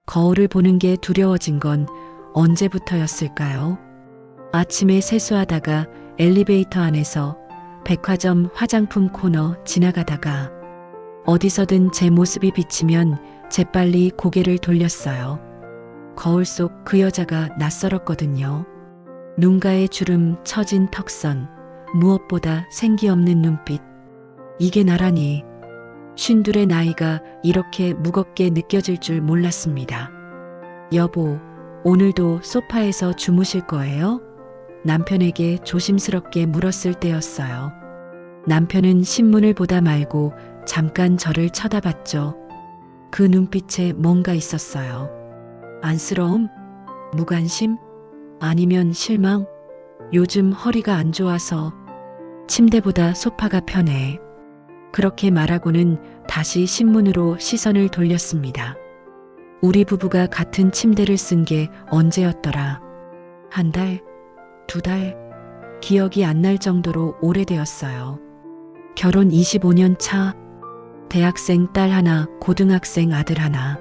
거울을 보는 게 두려워진 건 언제부터였을까요? 아침에 세수하다가 엘리베이터 안에서 백화점 화장품 코너 지나가다가 어디서든 제 모습이 비치면 재빨리 고개를 돌렸어요. 거울 속 그 여자가 낯설었거든요. 눈가에 주름, 처진 턱선, 무엇보다 생기 없는 눈빛. 이게 나라니. 52의 나이가 이렇게 무겁게 느껴질 줄 몰랐습니다. 여보, 오늘도 소파에서 주무실 거예요? 남편에게 조심스럽게 물었을 때였어요. 남편은 신문을 보다 말고 잠깐 저를 쳐다봤죠. 그 눈빛에 뭔가 있었어요. 안쓰러움? 무관심? 아니면 실망? 요즘 허리가 안 좋아서 침대보다 소파가 편해. 그렇게 말하고는 다시 신문으로 시선을 돌렸습니다. 우리 부부가 같은 침대를 쓴 게 언제였더라? 한 달? 두 달? 기억이 안 날 정도로 오래되었어요. 결혼 25년 차, 대학생 딸 하나, 고등학생 아들 하나,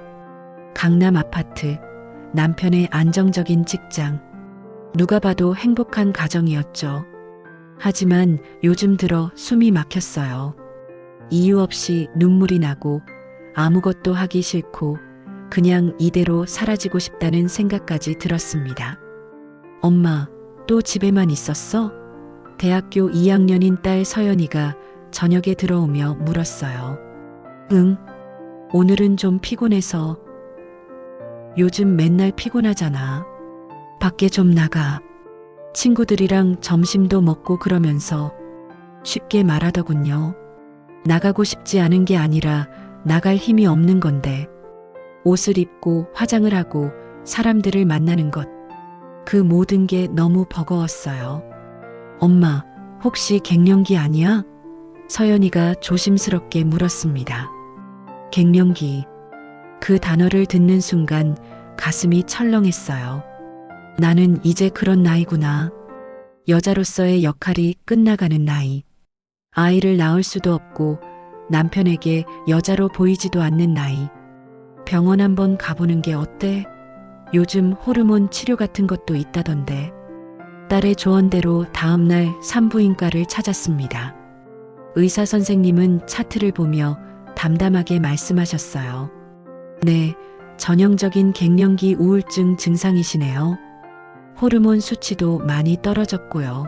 강남 아파트, 남편의 안정적인 직장. 누가 봐도 행복한 가정이었죠. 하지만 요즘 들어 숨이 막혔어요. 이유 없이 눈물이 나고 아무것도 하기 싫고 그냥 이대로 사라지고 싶다는 생각까지 들었습니다. 엄마, 또 집에만 있었어? 대학교 2학년인 딸 서연이가 저녁에 들어오며 물었어요. 응, 오늘은 좀 피곤해서. 요즘 맨날 피곤하잖아. 밖에 좀 나가. 친구들이랑 점심도 먹고 그러면서 쉽게 말하더군요. 나가고 싶지 않은 게 아니라 나갈 힘이 없는 건데. 옷을 입고 화장을 하고 사람들을 만나는 것. 그 모든 게 너무 버거웠어요. 엄마, 혹시 갱년기 아니야? 서연이가 조심스럽게 물었습니다. 갱년기. 그 단어를 듣는 순간 가슴이 철렁했어요. 나는 이제 그런 나이구나. 여자로서의 역할이 끝나가는 나이. 아이를 낳을 수도 없고 남편에게 여자로 보이지도 않는 나이. 병원 한번 가보는 게 어때? 요즘 호르몬 치료 같은 것도 있다던데. 딸의 조언대로 다음날 산부인과를 찾았습니다. 의사 선생님은 차트를 보며 담담하게 말씀하셨어요. 네, 전형적인 갱년기 우울증 증상이시네요. 호르몬 수치도 많이 떨어졌고요.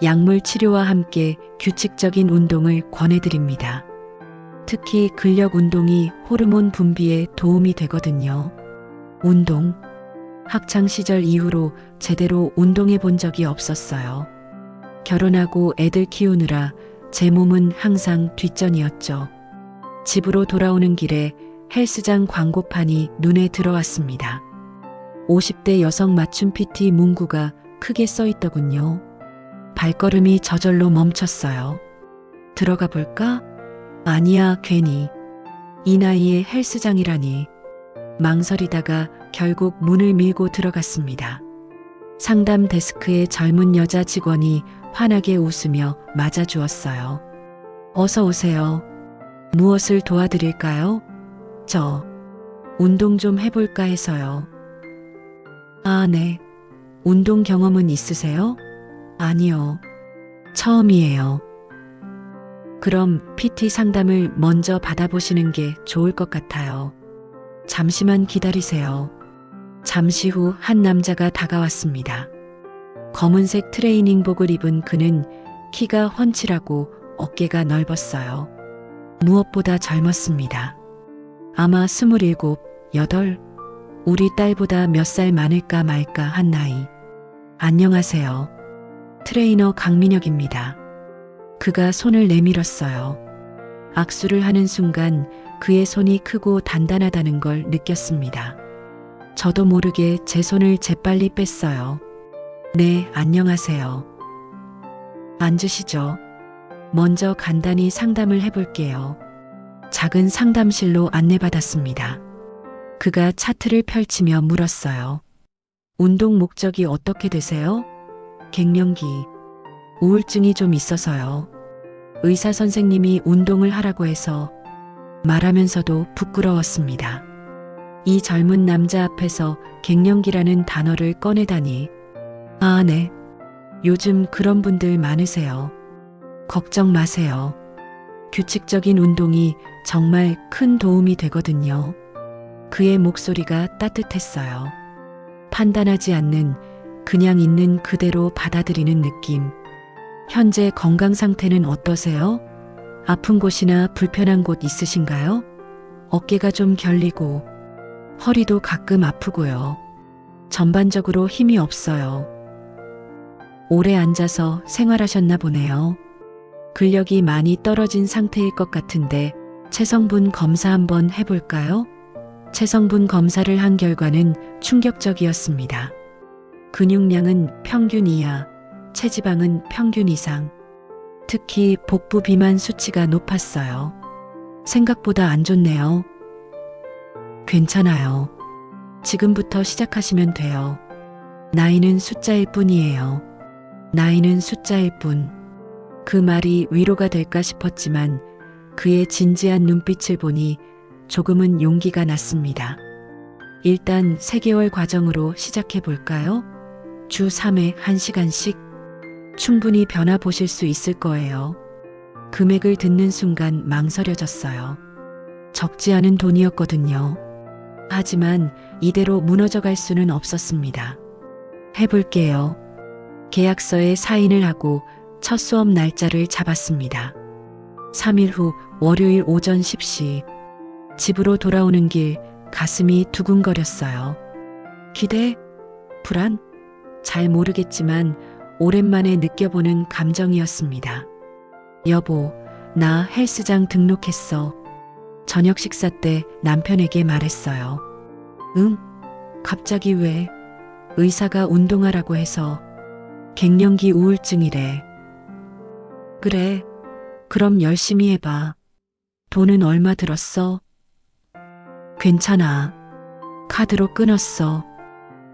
약물 치료와 함께 규칙적인 운동을 권해드립니다. 특히 근력 운동이 호르몬 분비에 도움이 되거든요. 운동. 학창 시절 이후로 제대로 운동해 본 적이 없었어요. 결혼하고 애들 키우느라 제 몸은 항상 뒷전이었죠. 집으로 돌아오는 길에 헬스장 광고판이 눈에 들어왔습니다. 50대 여성 맞춤 PT 문구가 크게 써 있더군요. 발걸음이 저절로 멈췄어요. 들어가 볼까? 아니야, 괜히. 이 나이에 헬스장이라니. 망설이다가 결국 문을 밀고 들어갔습니다. 상담 데스크에 젊은 여자 직원이 환하게 웃으며 맞아주었어요. 어서 오세요. 무엇을 도와드릴까요? 저 운동 좀 해볼까 해서요. 아, 네. 운동 경험은 있으세요? 아니요. 처음이에요. 그럼 PT 상담을 먼저 받아보시는 게 좋을 것 같아요. 잠시만 기다리세요. 잠시 후 한 남자가 다가왔습니다. 검은색 트레이닝복을 입은 그는 키가 훤칠하고 어깨가 넓었어요. 무엇보다 젊었습니다. 아마 27, 8, 우리 딸보다 몇 살 많을까 말까 한 나이. 안녕하세요. 트레이너 강민혁입니다. 그가 손을 내밀었어요. 악수를 하는 순간 그의 손이 크고 단단하다는 걸 느꼈습니다. 저도 모르게 제 손을 재빨리 뺐어요. 네, 안녕하세요. 앉으시죠. 먼저 간단히 상담을 해볼게요. 작은 상담실로 안내받았습니다. 그가 차트를 펼치며 물었어요. 운동 목적이 어떻게 되세요? 갱년기. 우울증이 좀 있어서요. 의사 선생님이 운동을 하라고 해서. 말하면서도 부끄러웠습니다. 이 젊은 남자 앞에서 갱년기라는 단어를 꺼내다니. 아, 네. 요즘 그런 분들 많으세요. 걱정 마세요. 규칙적인 운동이 정말 큰 도움이 되거든요. 그의 목소리가 따뜻했어요. 판단하지 않는, 그냥 있는 그대로 받아들이는 느낌. 현재 건강 상태는 어떠세요? 아픈 곳이나 불편한 곳 있으신가요? 어깨가 좀 결리고, 허리도 가끔 아프고요. 전반적으로 힘이 없어요. 오래 앉아서 생활하셨나 보네요. 근력이 많이 떨어진 상태일 것 같은데 체성분 검사 한번 해볼까요? 체성분 검사를 한 결과는 충격적이었습니다. 근육량은 평균 이하, 체지방은 평균 이상. 특히 복부 비만 수치가 높았어요. 생각보다 안 좋네요. 괜찮아요. 지금부터 시작하시면 돼요. 나이는 숫자일 뿐이에요. 나이는 숫자일 뿐. 그 말이 위로가 될까 싶었지만 그의 진지한 눈빛을 보니 조금은 용기가 났습니다. 일단 3개월 과정으로 시작해 볼까요? 주 3회 1시간씩. 충분히 변화 보실 수 있을 거예요. 금액을 듣는 순간 망설여졌어요. 적지 않은 돈이었거든요. 하지만 이대로 무너져 갈 수는 없었습니다. 해볼게요. 계약서에 사인을 하고 첫 수업 날짜를 잡았습니다. 3일 후 월요일 오전 10시. 집으로 돌아오는 길 가슴이 두근거렸어요. 기대? 불안? 잘 모르겠지만 오랜만에 느껴보는 감정이었습니다. 여보, 나 헬스장 등록했어. 저녁 식사 때 남편에게 말했어요. 응? 갑자기 왜? 의사가 운동하라고 해서. 갱년기 우울증이래. 그래. 그럼 열심히 해봐. 돈은 얼마 들었어? 괜찮아. 카드로 끊었어.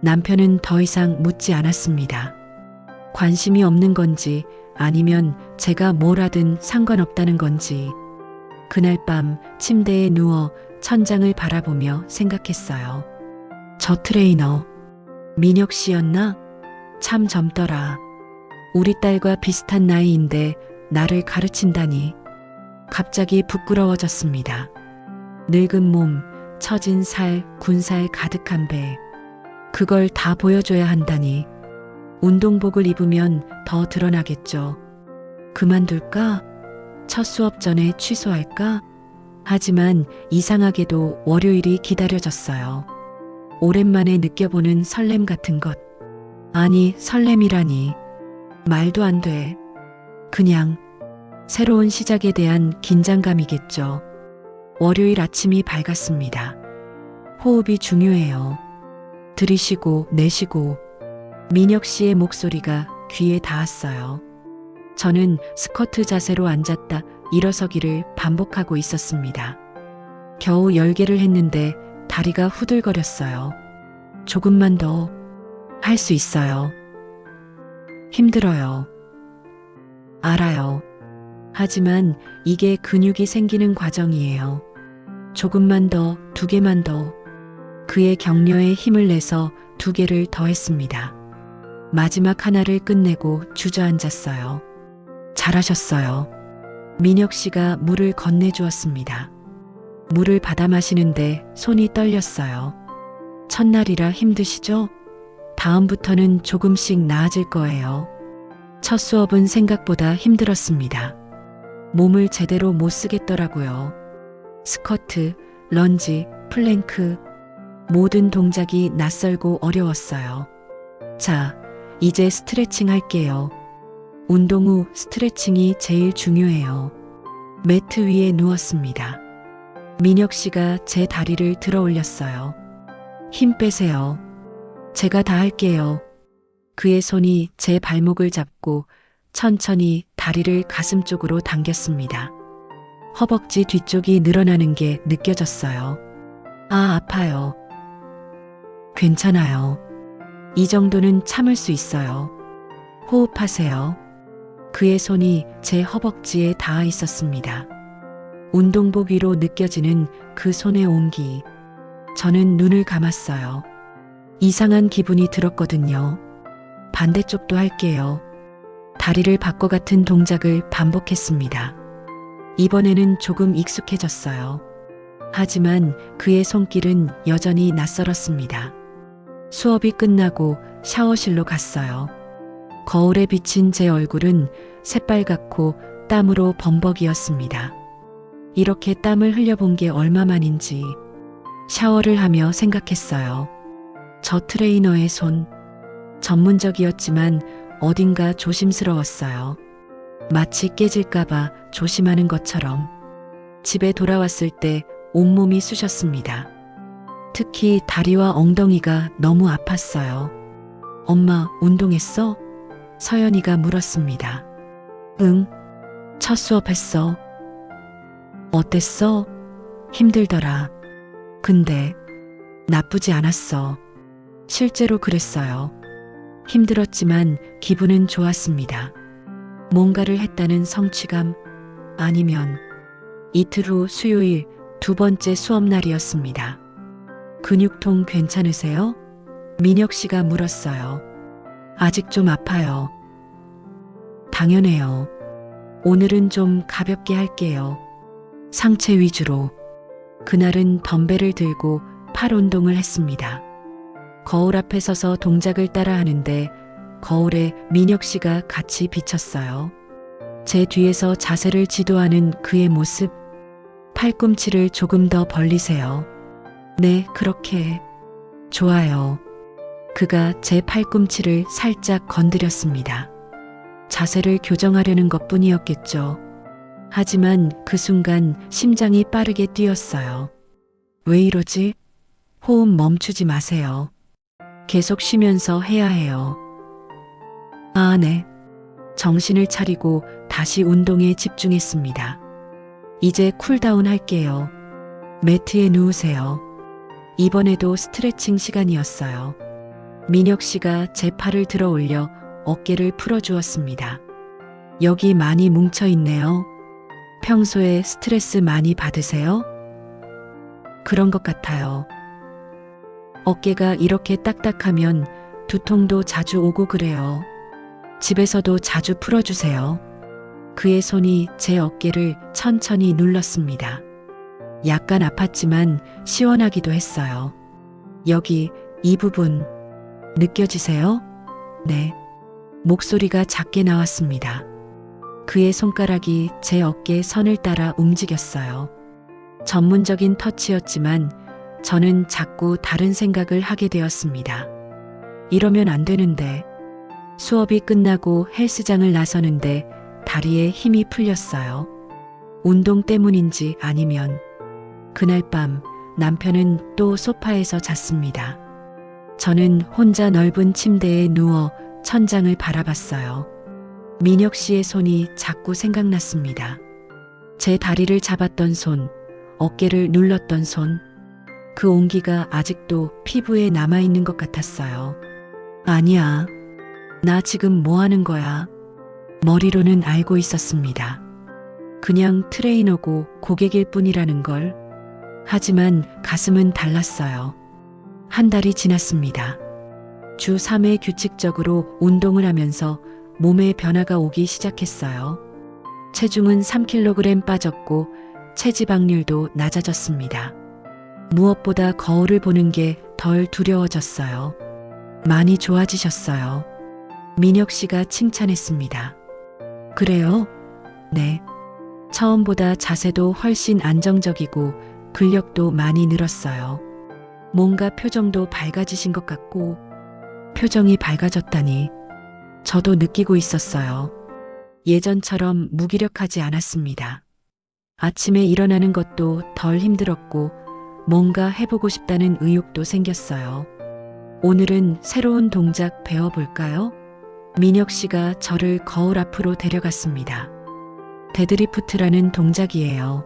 남편은 더 이상 묻지 않았습니다. 관심이 없는 건지 아니면 제가 뭘 하든 상관없다는 건지. 그날 밤 침대에 누워 천장을 바라보며 생각했어요. 저 트레이너 민혁 씨였나? 참 젊더라. 우리 딸과 비슷한 나이인데 나를 가르친다니. 갑자기 부끄러워졌습니다. 늙은 몸, 처진 살, 군살 가득한 배. 그걸 다 보여줘야 한다니. 운동복을 입으면 더 드러나겠죠. 그만둘까? 첫 수업 전에 취소할까? 하지만 이상하게도 월요일이 기다려졌어요. 오랜만에 느껴보는 설렘 같은 것. 아니, 설렘이라니. 말도 안 돼. 그냥 새로운 시작에 대한 긴장감이겠죠. 월요일 아침이 밝았습니다. 호흡이 중요해요. 들이쉬고 내쉬고. 민혁 씨의 목소리가 귀에 닿았어요. 저는 스쿼트 자세로 앉았다 일어서기를 반복하고 있었습니다. 겨우 10개를 했는데 다리가 후들거렸어요. 조금만 더. 할 수 있어요. 힘들어요. 알아요. 하지만 이게 근육이 생기는 과정이에요. 조금만 더, 2개만 더. 그의 격려에 힘을 내서 2개를 더 했습니다. 마지막 하나를 끝내고 주저앉았어요. 잘하셨어요. 민혁 씨가 물을 건네주었습니다. 물을 받아 마시는데 손이 떨렸어요. 첫날이라 힘드시죠? 다음부터는 조금씩 나아질 거예요. 첫 수업은 생각보다 힘들었습니다. 몸을 제대로 못 쓰겠더라고요. 스쿼트, 런지, 플랭크, 모든 동작이 낯설고 어려웠어요. 자, 이제 스트레칭 할게요. 운동 후 스트레칭이 제일 중요해요. 매트 위에 누웠습니다. 민혁 씨가 제 다리를 들어 올렸어요. 힘 빼세요. 제가 다 할게요. 그의 손이 제 발목을 잡고 천천히 다리를 가슴 쪽으로 당겼습니다. 허벅지 뒤쪽이 늘어나는 게 느껴졌어요. 아, 아파요. 괜찮아요. 이 정도는 참을 수 있어요. 호흡하세요. 그의 손이 제 허벅지에 닿아 있었습니다. 운동복 위로 느껴지는 그 손의 온기. 저는 눈을 감았어요. 이상한 기분이 들었거든요. 반대쪽도 할게요. 다리를 바꿔 같은 동작을 반복했습니다. 이번에는 조금 익숙해졌어요. 하지만 그의 손길은 여전히 낯설었습니다. 수업이 끝나고 샤워실로 갔어요. 거울에 비친 제 얼굴은 새빨갛고 땀으로 범벅이었습니다. 이렇게 땀을 흘려본 게 얼마만인지 샤워를 하며 생각했어요. 저 트레이너의 손, 전문적이었지만 어딘가 조심스러웠어요. 마치 깨질까봐 조심하는 것처럼. 집에 돌아왔을 때 온몸이 쑤셨습니다. 특히 다리와 엉덩이가 너무 아팠어요. 엄마, 운동했어? 서연이가 물었습니다. 응, 첫 수업했어. 어땠어? 힘들더라. 근데 나쁘지 않았어. 실제로 그랬어요. 힘들었지만 기분은 좋았습니다. 뭔가를 했다는 성취감, 아니면 이틀 후 수요일 두 번째 수업날이었습니다. 근육통 괜찮으세요? 민혁 씨가 물었어요. 아직 좀 아파요. 당연해요. 오늘은 좀 가볍게 할게요. 상체 위주로. 그날은 덤벨을 들고 팔 운동을 했습니다. 거울 앞에 서서 동작을 따라 하는데 거울에 민혁 씨가 같이 비쳤어요. 제 뒤에서 자세를 지도하는 그의 모습. 팔꿈치를 조금 더 벌리세요. 네, 그렇게. 좋아요. 그가 제 팔꿈치를 살짝 건드렸습니다. 자세를 교정하려는 것뿐이었겠죠. 하지만 그 순간 심장이 빠르게 뛰었어요. 왜 이러지? 호흡 멈추지 마세요. 계속 쉬면서 해야 해요. 아, 네. 정신을 차리고 다시 운동에 집중했습니다. 이제 쿨다운 할게요. 매트에 누우세요. 이번에도 스트레칭 시간이었어요. 민혁 씨가 제 팔을 들어 올려 어깨를 풀어주었습니다. 여기 많이 뭉쳐있네요. 평소에 스트레스 많이 받으세요? 그런 것 같아요. 어깨가 이렇게 딱딱하면 두통도 자주 오고 그래요. 집에서도 자주 풀어주세요. 그의 손이 제 어깨를 천천히 눌렀습니다. 약간 아팠지만 시원하기도 했어요. 여기 이 부분 느껴지세요? 네. 목소리가 작게 나왔습니다. 그의 손가락이 제 어깨 선을 따라 움직였어요. 전문적인 터치였지만 저는 자꾸 다른 생각을 하게 되었습니다. 이러면 안 되는데. 수업이 끝나고 헬스장을 나서는데 다리에 힘이 풀렸어요. 운동 때문인지 아니면 그날 밤 남편은 또 소파에서 잤습니다. 저는 혼자 넓은 침대에 누워 천장을 바라봤어요. 민혁 씨의 손이 자꾸 생각났습니다. 제 다리를 잡았던 손, 어깨를 눌렀던 손, 그 온기가 아직도 피부에 남아있는 것 같았어요. 아니야. 나 지금 뭐 하는 거야? 머리로는 알고 있었습니다. 그냥 트레이너고 고객일 뿐이라는 걸. 하지만 가슴은 달랐어요. 한 달이 지났습니다. 주 3회 규칙적으로 운동을 하면서 몸에 변화가 오기 시작했어요. 체중은 3kg 빠졌고 체지방률도 낮아졌습니다. 무엇보다 거울을 보는 게 덜 두려워졌어요. 많이 좋아지셨어요. 민혁 씨가 칭찬했습니다. 그래요? 네. 처음보다 자세도 훨씬 안정적이고 근력도 많이 늘었어요. 뭔가 표정도 밝아지신 것 같고. 표정이 밝아졌다니. 저도 느끼고 있었어요. 예전처럼 무기력하지 않았습니다. 아침에 일어나는 것도 덜 힘들었고 뭔가 해보고 싶다는 의욕도 생겼어요. 오늘은 새로운 동작 배워볼까요? 민혁 씨가 저를 거울 앞으로 데려갔습니다. 데드리프트라는 동작이에요.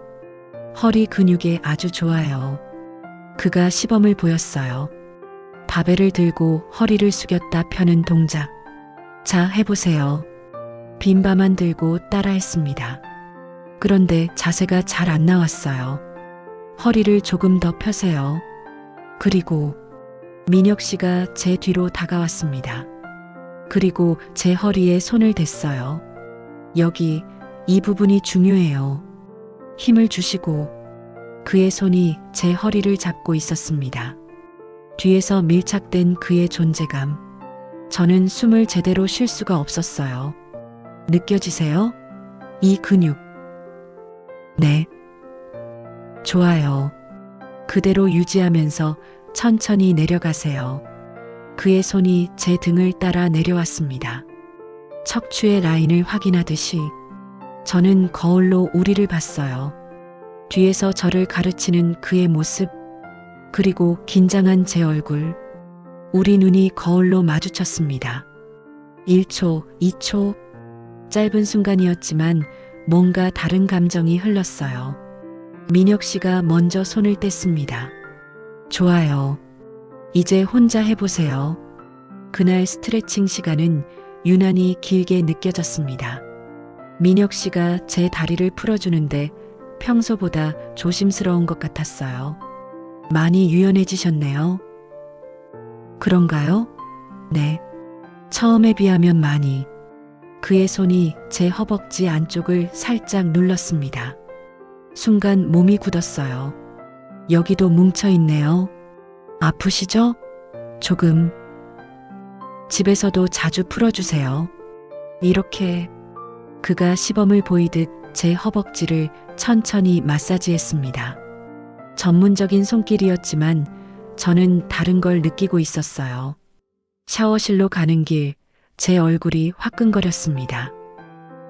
허리 근육에 아주 좋아요. 그가 시범을 보였어요. 바벨을 들고 허리를 숙였다 펴는 동작. 자, 해보세요. 빈바만 들고 따라했습니다. 그런데 자세가 잘 안 나왔어요. 허리를 조금 더 펴세요. 그리고 민혁 씨가 제 뒤로 다가왔습니다. 그리고 제 허리에 손을 댔어요. 여기, 이 부분이 중요해요. 힘을 주시고 그의 손이 제 허리를 잡고 있었습니다. 뒤에서 밀착된 그의 존재감. 저는 숨을 제대로 쉴 수가 없었어요. 느껴지세요? 이 근육. 네. 좋아요. 그대로 유지하면서 천천히 내려가세요. 그의 손이 제 등을 따라 내려왔습니다. 척추의 라인을 확인하듯이 저는 거울로 우리를 봤어요. 뒤에서 저를 가르치는 그의 모습, 그리고 긴장한 제 얼굴. 우리 눈이 거울로 마주쳤습니다. 1초, 2초. 짧은 순간이었지만 뭔가 다른 감정이 흘렀어요. 민혁 씨가 먼저 손을 뗐습니다. 좋아요. 이제 혼자 해보세요. 그날 스트레칭 시간은 유난히 길게 느껴졌습니다. 민혁 씨가 제 다리를 풀어주는데 평소보다 조심스러운 것 같았어요. 많이 유연해지셨네요. 그런가요? 네. 처음에 비하면 많이. 그의 손이 제 허벅지 안쪽을 살짝 눌렀습니다. 순간 몸이 굳었어요. 여기도 뭉쳐있네요. 아프시죠? 조금. 집에서도 자주 풀어주세요. 이렇게 그가 시범을 보이듯 제 허벅지를 천천히 마사지했습니다. 전문적인 손길이었지만 저는 다른 걸 느끼고 있었어요. 샤워실로 가는 길, 제 얼굴이 화끈거렸습니다.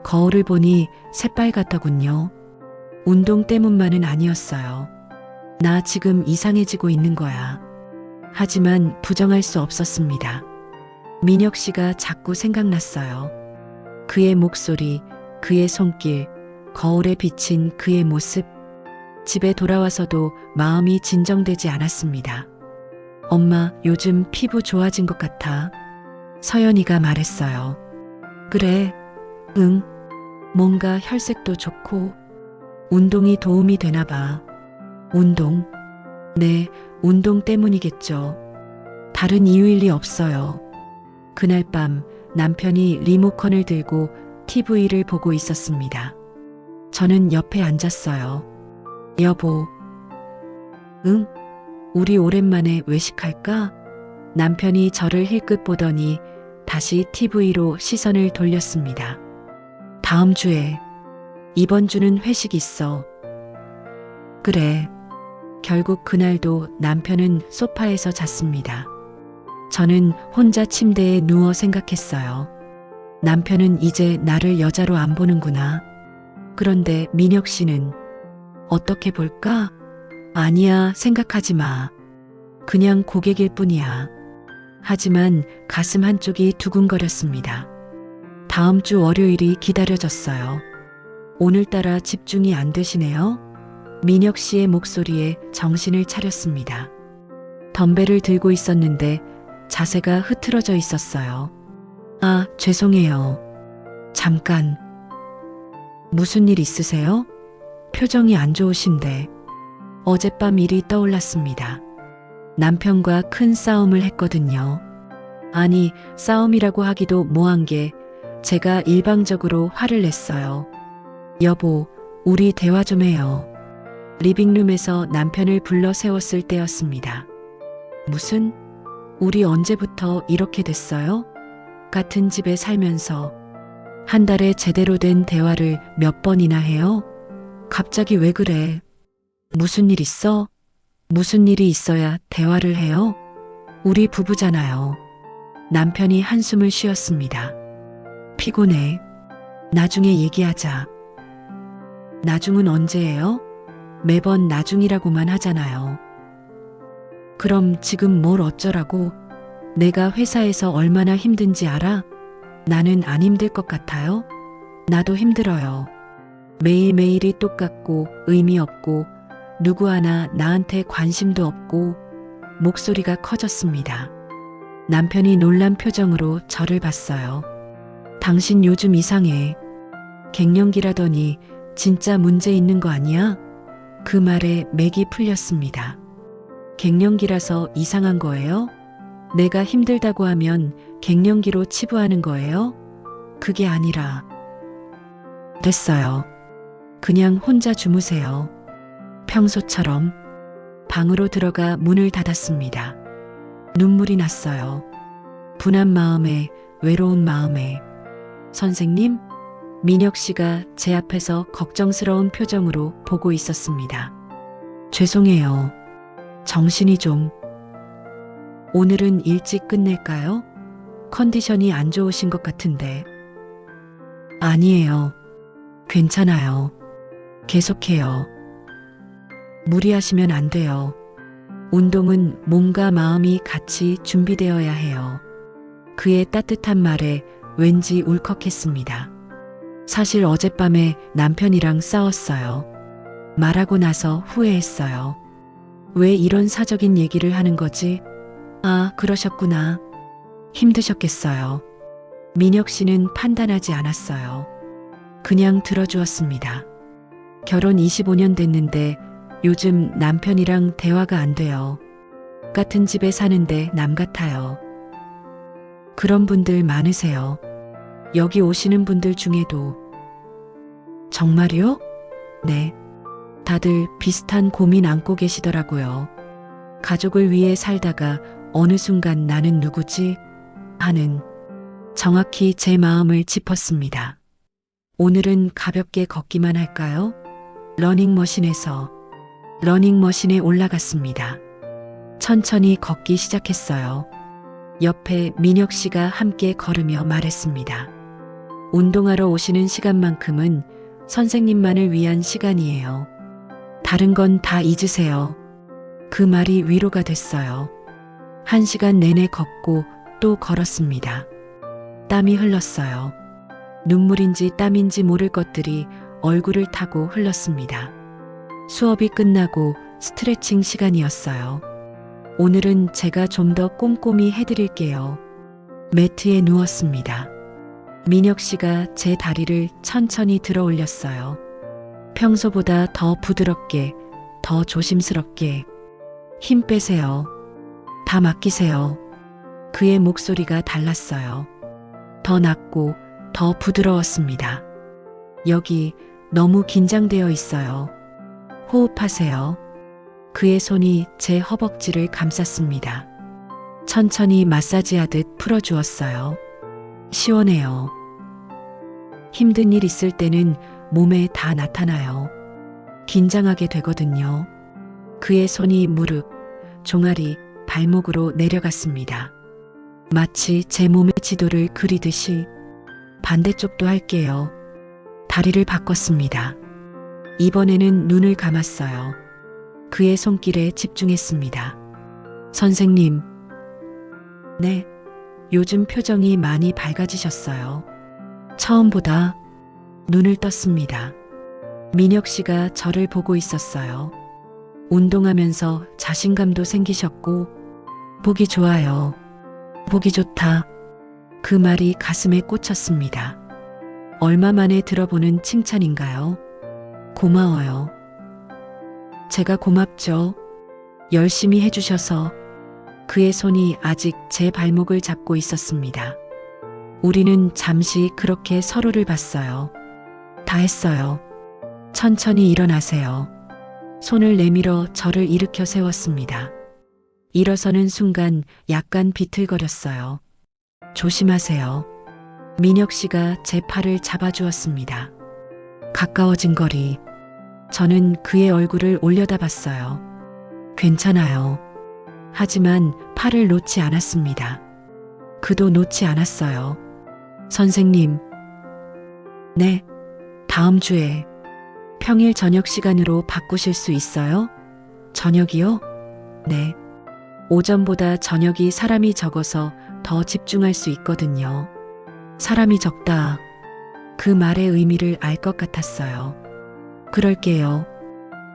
거울을 보니 새빨갛더군요. 운동 때문만은 아니었어요. 나 지금 이상해지고 있는 거야. 하지만 부정할 수 없었습니다. 민혁 씨가 자꾸 생각났어요. 그의 목소리, 그의 손길, 거울에 비친 그의 모습. 집에 돌아와서도 마음이 진정되지 않았습니다. 엄마, 요즘 피부 좋아진 것 같아. 서연이가 말했어요. 그래, 응. 뭔가 혈색도 좋고 운동이 도움이 되나 봐. 운동? 네, 운동 때문이겠죠. 다른 이유일 리 없어요. 그날 밤 남편이 리모컨을 들고 TV를 보고 있었습니다. 저는 옆에 앉았어요. 여보. 응? 우리 오랜만에 외식할까? 남편이 저를 힐끗 보더니 다시 TV로 시선을 돌렸습니다. 다음 주에. 이번 주는 회식 있어. 그래. 결국 그날도 남편은 소파에서 잤습니다. 저는 혼자 침대에 누워 생각했어요. 남편은 이제 나를 여자로 안 보는구나. 그런데 민혁 씨는 어떻게 볼까? 아니야, 생각하지 마. 그냥 고객일 뿐이야. 하지만 가슴 한쪽이 두근거렸습니다. 다음 주 월요일이 기다려졌어요. 오늘따라 집중이 안 되시네요. 민혁 씨의 목소리에 정신을 차렸습니다. 덤벨을 들고 있었는데 자세가 흐트러져 있었어요. 아, 죄송해요. 잠깐. 무슨 일 있으세요? 표정이 안 좋으신데. 어젯밤 일이 떠올랐습니다. 남편과 큰 싸움을 했거든요. 아니, 싸움이라고 하기도 뭐한 게 제가 일방적으로 화를 냈어요. 여보, 우리 대화 좀 해요. 리빙룸에서 남편을 불러 세웠을 때였습니다. 무슨? 우리 언제부터 이렇게 됐어요? 같은 집에 살면서 한 달에 제대로 된 대화를 몇 번이나 해요? 갑자기 왜 그래? 무슨 일 있어? 무슨 일이 있어야 대화를 해요? 우리 부부잖아요. 남편이 한숨을 쉬었습니다. 피곤해. 나중에 얘기하자. 나중은 언제예요? 매번 나중이라고만 하잖아요. 그럼 지금 뭘 어쩌라고? 내가 회사에서 얼마나 힘든지 알아? 나는 안 힘들 것 같아요? 나도 힘들어요. 매일매일이 똑같고 의미 없고 누구 하나 나한테 관심도 없고. 목소리가 커졌습니다. 남편이 놀란 표정으로 저를 봤어요. 당신 요즘 이상해. 갱년기라더니 진짜 문제 있는 거 아니야? 그 말에 맥이 풀렸습니다. 갱년기라서 이상한 거예요? 내가 힘들다고 하면 갱년기로 치부하는 거예요? 그게 아니라 됐어요. 그냥 혼자 주무세요. 평소처럼 방으로 들어가 문을 닫았습니다. 눈물이 났어요. 분한 마음에, 외로운 마음에. 선생님? 민혁 씨가 제 앞에서 걱정스러운 표정으로 보고 있었습니다. 죄송해요. 정신이 좀. 오늘은 일찍 끝낼까요? 컨디션이 안 좋으신 것 같은데. 아니에요. 괜찮아요. 계속해요. 무리하시면 안 돼요. 운동은 몸과 마음이 같이 준비되어야 해요. 그의 따뜻한 말에 왠지 울컥했습니다. 사실 어젯밤에 남편이랑 싸웠어요. 말하고 나서 후회했어요. 왜 이런 사적인 얘기를 하는 거지? 아, 그러셨구나. 힘드셨겠어요. 민혁 씨는 판단하지 않았어요. 그냥 들어주었습니다. 결혼 25년 됐는데 요즘 남편이랑 대화가 안 돼요. 같은 집에 사는데 남 같아요. 그런 분들 많으세요. 여기 오시는 분들 중에도. 정말요? 네. 다들 비슷한 고민 안고 계시더라고요. 가족을 위해 살다가 어느 순간 나는 누구지? 하는 정확히 제 마음을 짚었습니다. 오늘은 가볍게 걷기만 할까요? 러닝머신에 올라갔습니다. 천천히 걷기 시작했어요. 옆에 민혁 씨가 함께 걸으며 말했습니다. 운동하러 오시는 시간만큼은 선생님만을 위한 시간이에요. 다른 건 다 잊으세요. 그 말이 위로가 됐어요. 1시간 내내 걷고 또 걸었습니다. 땀이 흘렀어요. 눈물인지 땀인지 모를 것들이 얼굴을 타고 흘렀습니다. 수업이 끝나고 스트레칭 시간이었어요. 오늘은 제가 좀 더 꼼꼼히 해드릴게요. 매트에 누웠습니다. 민혁 씨가 제 다리를 천천히 들어 올렸어요. 평소보다 더 부드럽게, 더 조심스럽게. 힘 빼세요. 다 맡기세요. 그의 목소리가 달랐어요. 더 낮고 더 부드러웠습니다. 여기 너무 긴장되어 있어요. 호흡하세요. 그의 손이 제 허벅지를 감쌌습니다. 천천히 마사지하듯 풀어주었어요. 시원해요. 힘든 일 있을 때는 몸에 다 나타나요. 긴장하게 되거든요. 그의 손이 무릎, 종아리, 발목으로 내려갔습니다. 마치 제 몸의 지도를 그리듯이. 반대쪽도 할게요. 다리를 바꿨습니다. 이번에는 눈을 감았어요. 그의 손길에 집중했습니다. 선생님. 네, 요즘 표정이 많이 밝아지셨어요. 처음보다. 눈을 떴습니다. 민혁 씨가 저를 보고 있었어요. 운동하면서 자신감도 생기셨고, 보기 좋아요. 보기 좋다. 그 말이 가슴에 꽂혔습니다. 얼마 만에 들어보는 칭찬인가요? 고마워요. 제가 고맙죠. 열심히 해주셔서. 그의 손이 아직 제 발목을 잡고 있었습니다. 우리는 잠시 그렇게 서로를 봤어요. 다 했어요. 천천히 일어나세요. 손을 내밀어 저를 일으켜 세웠습니다. 일어서는 순간 약간 비틀거렸어요. 조심하세요. 민혁 씨가 제 팔을 잡아주었습니다. 가까워진 거리. 저는 그의 얼굴을 올려다봤어요. 괜찮아요. 하지만 팔을 놓지 않았습니다. 그도 놓지 않았어요. 선생님. 네, 다음 주에. 평일 저녁 시간으로 바꾸실 수 있어요? 저녁이요? 네. 오전보다 저녁이 사람이 적어서 더 집중할 수 있거든요. 사람이 적다. 그 말의 의미를 알 것 같았어요. 그럴게요.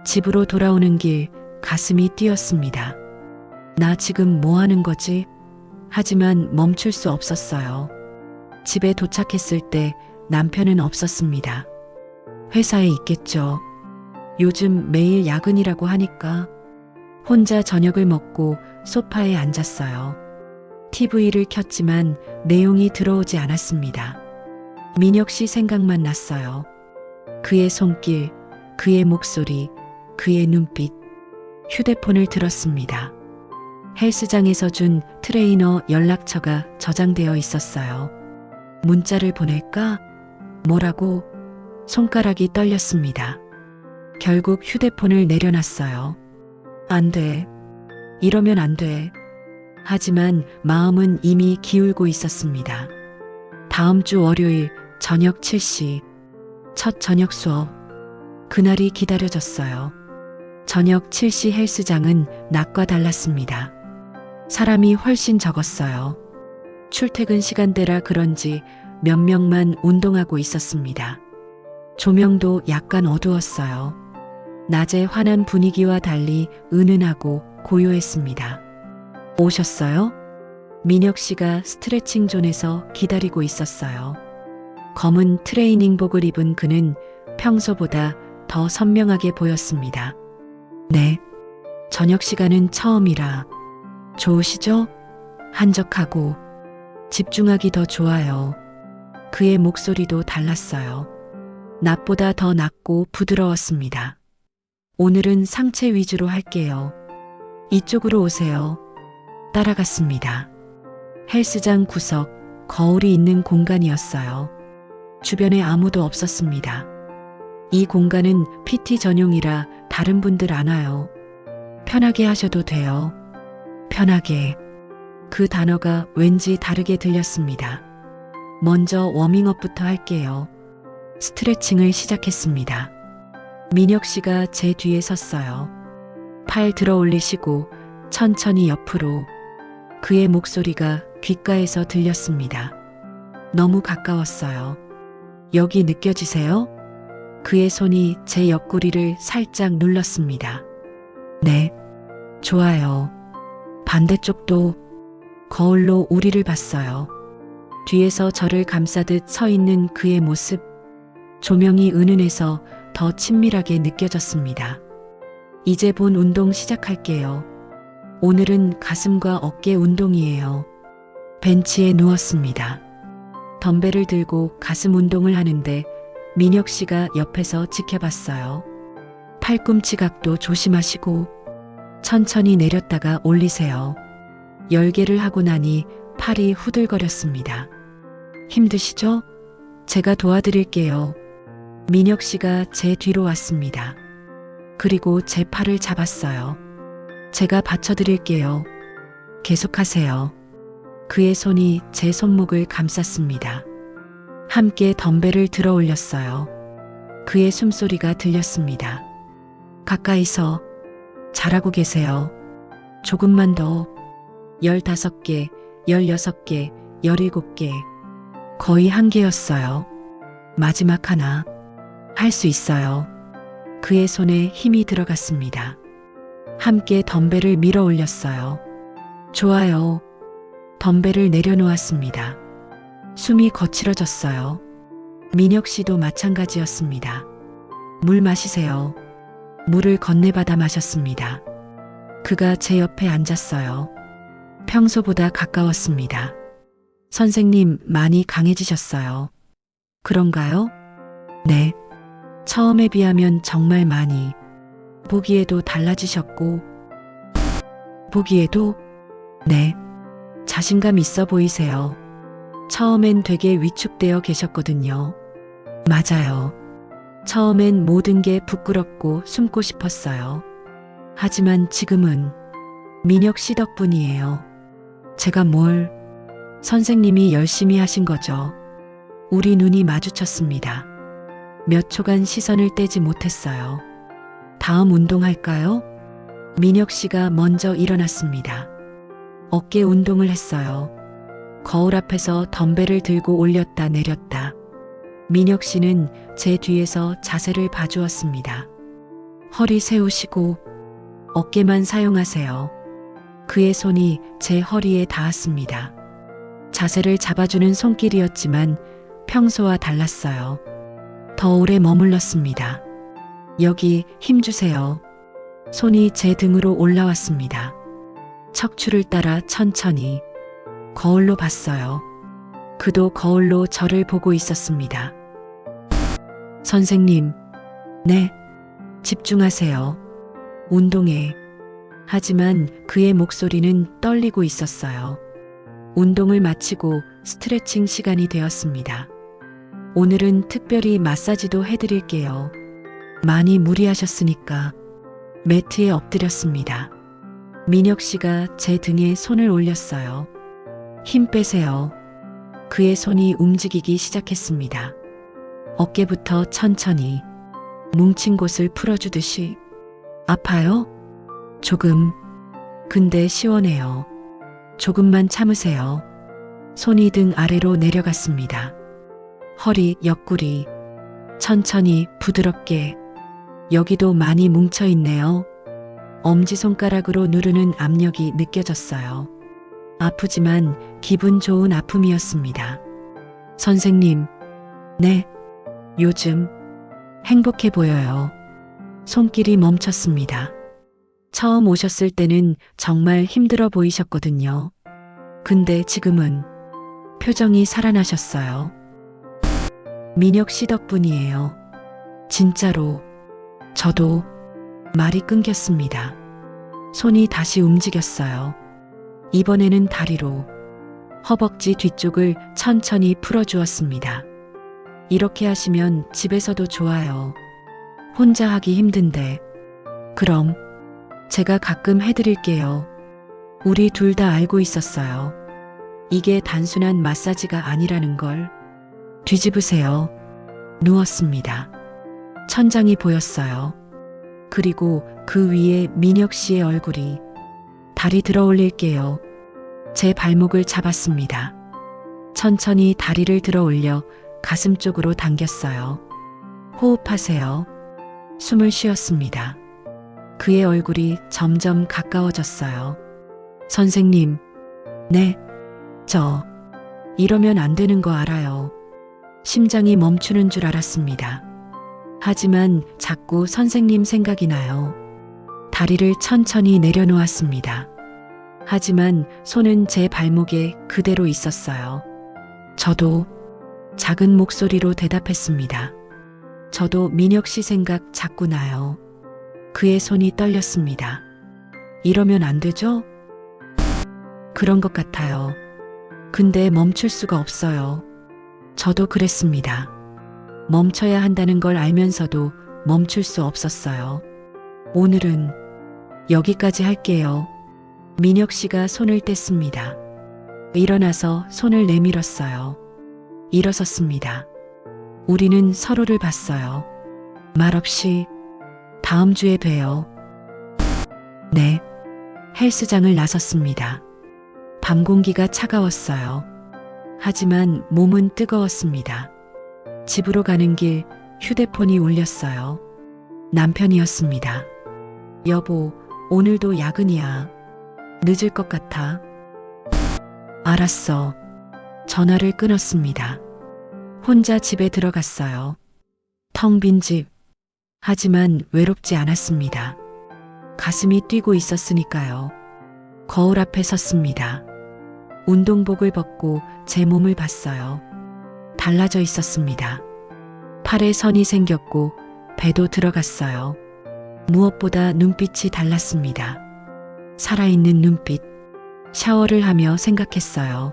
집으로 돌아오는 길 가슴이 뛰었습니다. 나 지금 뭐 하는 거지? 하지만 멈출 수 없었어요. 집에 도착했을 때 남편은 없었습니다. 회사에 있겠죠. 요즘 매일 야근이라고 하니까. 혼자 저녁을 먹고 소파에 앉았어요. TV를 켰지만 내용이 들어오지 않았습니다. 민혁 씨 생각만 났어요. 그의 손길, 그의 목소리, 그의 눈빛. 휴대폰을 들었습니다. 헬스장에서 준 트레이너 연락처가 저장되어 있었어요. 문자를 보낼까? 뭐라고? 손가락이 떨렸습니다. 결국 휴대폰을 내려놨어요. 안 돼. 이러면 안 돼. 하지만 마음은 이미 기울고 있었습니다. 다음 주 월요일 저녁 7시 첫 저녁 수업. 그날이 기다려졌어요. 저녁 7시 헬스장은 낮과 달랐습니다. 사람이 훨씬 적었어요. 출퇴근 시간대라 그런지 몇 명만 운동하고 있었습니다. 조명도 약간 어두웠어요. 낮의 환한 분위기와 달리 은은하고 고요했습니다. 오셨어요? 민혁 씨가 스트레칭 존에서 기다리고 있었어요. 검은 트레이닝복을 입은 그는 평소보다 더 선명하게 보였습니다. 네. 저녁 시간은 처음이라. 좋으시죠? 한적하고 집중하기 더 좋아요. 그의 목소리도 달랐어요. 낮보다 더 낮고 부드러웠습니다. 오늘은 상체 위주로 할게요. 이쪽으로 오세요. 따라갔습니다. 헬스장 구석, 거울이 있는 공간이었어요. 주변에 아무도 없었습니다. 이 공간은 PT 전용이라 다른 분들 안 와요. 편하게 하셔도 돼요. 편하게. 그 단어가 왠지 다르게 들렸습니다. 먼저 워밍업부터 할게요. 스트레칭을 시작했습니다. 민혁 씨가 제 뒤에 섰어요. 팔 들어 올리시고 천천히 옆으로. 그의 목소리가 귓가에서 들렸습니다. 너무 가까웠어요. 여기 느껴지세요? 그의 손이 제 옆구리를 살짝 눌렀습니다. 네, 좋아요. 반대쪽도. 거울로 우리를 봤어요. 뒤에서 저를 감싸듯 서 있는 그의 모습. 조명이 은은해서 더 친밀하게 느껴졌습니다. 이제 본 운동 시작할게요. 오늘은 가슴과 어깨 운동이에요. 벤치에 누웠습니다. 덤벨을 들고 가슴 운동을 하는데 민혁 씨가 옆에서 지켜봤어요. 팔꿈치 각도 조심하시고 천천히 내렸다가 올리세요. 10개를 하고 나니 팔이 후들거렸습니다. 힘드시죠? 제가 도와드릴게요. 민혁 씨가 제 뒤로 왔습니다. 그리고 제 팔을 잡았어요. 제가 받쳐드릴게요. 계속하세요. 그의 손이 제 손목을 감쌌습니다. 함께 덤벨을 들어 올렸어요. 그의 숨소리가 들렸습니다. 가까이서. 잘하고 계세요. 조금만 더. 15개, 16개, 17개. 거의 한 개였어요. 마지막 하나. 할 수 있어요. 그의 손에 힘이 들어갔습니다. 함께 덤벨을 밀어 올렸어요. 좋아요. 덤벨을 내려놓았습니다. 숨이 거칠어졌어요. 민혁 씨도 마찬가지였습니다. 물 마시세요. 물을 건네받아 마셨습니다. 그가 제 옆에 앉았어요. 평소보다 가까웠습니다. 선생님, 많이 강해지셨어요. 그런가요? 네. 처음에 비하면 정말 많이. 보기에도 달라지셨고. 보기에도? 네. 자신감 있어 보이세요. 처음엔 되게 위축되어 계셨거든요. 맞아요. 처음엔 모든 게 부끄럽고 숨고 싶었어요. 하지만 지금은 민혁 씨 덕분이에요. 제가 뭘? 선생님이 열심히 하신 거죠. 우리 눈이 마주쳤습니다. 몇 초간 시선을 떼지 못했어요. 다음 운동할까요? 민혁 씨가 먼저 일어났습니다. 어깨 운동을 했어요. 거울 앞에서 덤벨을 들고 올렸다 내렸다. 민혁 씨는 제 뒤에서 자세를 봐주었습니다. 허리 세우시고 어깨만 사용하세요. 그의 손이 제 허리에 닿았습니다. 자세를 잡아주는 손길이었지만 평소와 달랐어요. 더 오래 머물렀습니다. 여기 힘주세요. 손이 제 등으로 올라왔습니다. 척추를 따라 천천히 거울로 봤어요. 그도 거울로 저를 보고 있었습니다. 선생님, 네, 집중하세요. 운동에. 하지만 그의 목소리는 떨리고 있었어요. 운동을 마치고 스트레칭 시간이 되었습니다. 오늘은 특별히 마사지도 해드릴게요. 많이 무리하셨으니까. 매트에 엎드렸습니다. 민혁 씨가 제 등에 손을 올렸어요. 힘 빼세요. 그의 손이 움직이기 시작했습니다. 어깨부터 천천히 뭉친 곳을 풀어주듯이. 아파요? 조금. 근데 시원해요. 조금만 참으세요. 손이 등 아래로 내려갔습니다. 허리, 옆구리. 천천히 부드럽게. 여기도 많이 뭉쳐있네요. 엄지손가락으로 누르는 압력이 느껴졌어요. 아프지만 기분 좋은 아픔이었습니다. 선생님, 네, 요즘 행복해 보여요. 손길이 멈췄습니다. 처음 오셨을 때는 정말 힘들어 보이셨거든요. 근데 지금은 표정이 살아나셨어요. 민혁 씨 덕분이에요. 진짜로. 저도. 말이 끊겼습니다. 손이 다시 움직였어요. 이번에는 다리로 허벅지 뒤쪽을 천천히 풀어주었습니다. 이렇게 하시면 집에서도 좋아요. 혼자 하기 힘든데. 그럼 제가 가끔 해드릴게요. 우리 둘 다 알고 있었어요. 이게 단순한 마사지가 아니라는 걸. 뒤집으세요. 누웠습니다. 천장이 보였어요. 그리고 그 위에 민혁 씨의 얼굴이. 다리 들어 올릴게요. 제 발목을 잡았습니다. 천천히 다리를 들어 올려 가슴 쪽으로 당겼어요. 호흡하세요. 숨을 쉬었습니다. 그의 얼굴이 점점 가까워졌어요. 선생님, 네, 이러면 안 되는 거 알아요. 심장이 멈추는 줄 알았습니다. 하지만 자꾸 선생님 생각이 나요. 다리를 천천히 내려놓았습니다. 하지만 손은 제 발목에 그대로 있었어요. 저도. 작은 목소리로 대답했습니다. 저도 민혁 씨 생각 자꾸 나요. 그의 손이 떨렸습니다. 이러면 안 되죠? 그런 것 같아요. 근데 멈출 수가 없어요. 저도 그랬습니다. 멈춰야 한다는 걸 알면서도 멈출 수 없었어요. 오늘은 여기까지 할게요. 민혁 씨가 손을 뗐습니다. 일어나서 손을 내밀었어요. 일어섰습니다. 우리는 서로를 봤어요. 말없이 다음 주에 봬요. 네. 헬스장을 나섰습니다. 밤 공기가 차가웠어요. 하지만 몸은 뜨거웠습니다. 집으로 가는 길 휴대폰이 울렸어요. 남편이었습니다. 여보, 오늘도 야근이야. 늦을 것 같아. 알았어. 전화를 끊었습니다. 혼자 집에 들어갔어요. 텅 빈 집. 하지만 외롭지 않았습니다. 가슴이 뛰고 있었으니까요. 거울 앞에 섰습니다. 운동복을 벗고 제 몸을 봤어요. 달라져 있었습니다. 팔에 선이 생겼고 배도 들어갔어요. 무엇보다 눈빛이 달랐습니다. 살아있는 눈빛. 샤워를 하며 생각했어요.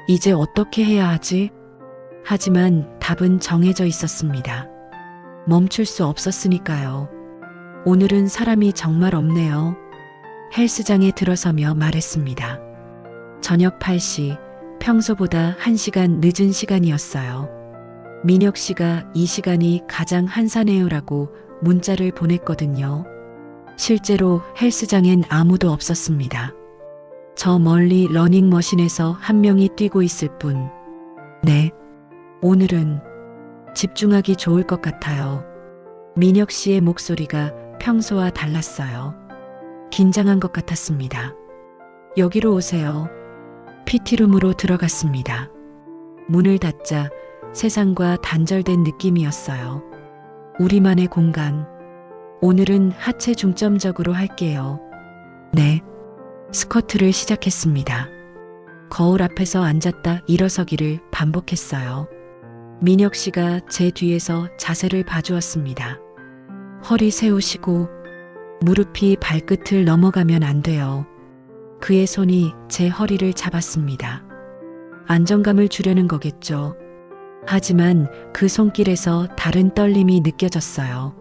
이제 어떻게 해야 하지? 하지만 답은 정해져 있었습니다. 멈출 수 없었으니까요. 오늘은 사람이 정말 없네요. 헬스장에 들어서며 말했습니다. 저녁 8시, 평소보다 1시간 늦은 시간이었어요. 민혁 씨가 이 시간이 가장 한산해요라고 문자를 보냈거든요. 실제로 헬스장엔 아무도 없었습니다. 저 멀리 러닝머신에서 한 명이 뛰고 있을 뿐. 네, 오늘은 집중하기 좋을 것 같아요. 민혁 씨의 목소리가 평소와 달랐어요. 긴장한 것 같았습니다. 여기로 오세요. PT룸으로 들어갔습니다. 문을 닫자 세상과 단절된 느낌이었어요. 우리만의 공간. 오늘은 하체 중점적으로 할게요. 네. 스쿼트를 시작했습니다. 거울 앞에서 앉았다 일어서기를 반복했어요. 민혁 씨가 제 뒤에서 자세를 봐주었습니다. 허리 세우시고 무릎이 발끝을 넘어가면 안 돼요. 그의 손이 제 허리를 잡았습니다. 안정감을 주려는 거겠죠. 하지만 그 손길에서 다른 떨림이 느껴졌어요.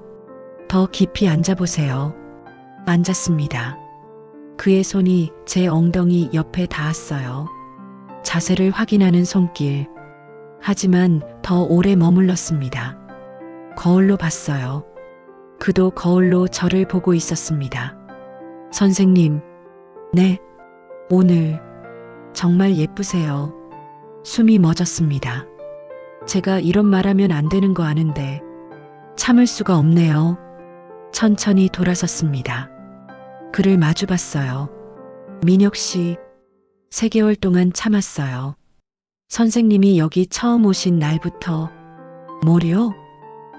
더 깊이 앉아보세요. 앉았습니다. 그의 손이 제 엉덩이 옆에 닿았어요. 자세를 확인하는 손길. 하지만 더 오래 머물렀습니다. 거울로 봤어요. 그도 거울로 저를 보고 있었습니다. 선생님, 네, 오늘 정말 예쁘세요. 숨이 멎었습니다. 제가 이런 말하면 안 되는 거 아는데 참을 수가 없네요. 천천히 돌아섰습니다. 그를 마주봤어요. 민혁 씨, 3개월 동안 참았어요. 선생님이 여기 처음 오신 날부터. 뭐요?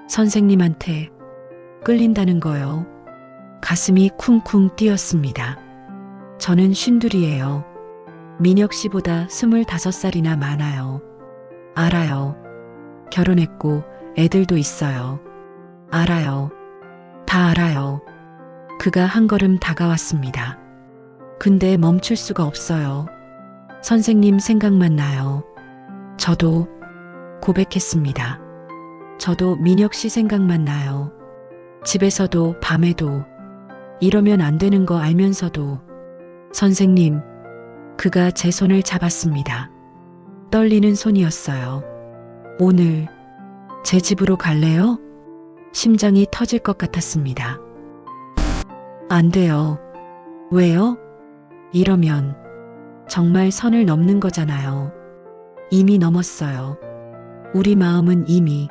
선생님한테 끌린다는 거요. 가슴이 쿵쿵 뛰었습니다. 저는 쉰둘이에요. 민혁 씨보다 25살이나 많아요. 알아요. 결혼했고 애들도 있어요. 알아요. 다 알아요. 그가 한 걸음 다가왔습니다. 근데 멈출 수가 없어요. 선생님 생각만 나요. 저도 고백했습니다. 저도 민혁 씨 생각만 나요. 집에서도 밤에도. 이러면 안 되는 거 알면서도. 선생님, 그가 제 손을 잡았습니다. 떨리는 손이었어요. 오늘 제 집으로 갈래요? 심장이 터질 것 같았습니다. 안 돼요. 왜요? 이러면 정말 선을 넘는 거잖아요. 이미 넘었어요. 우리 마음은 이미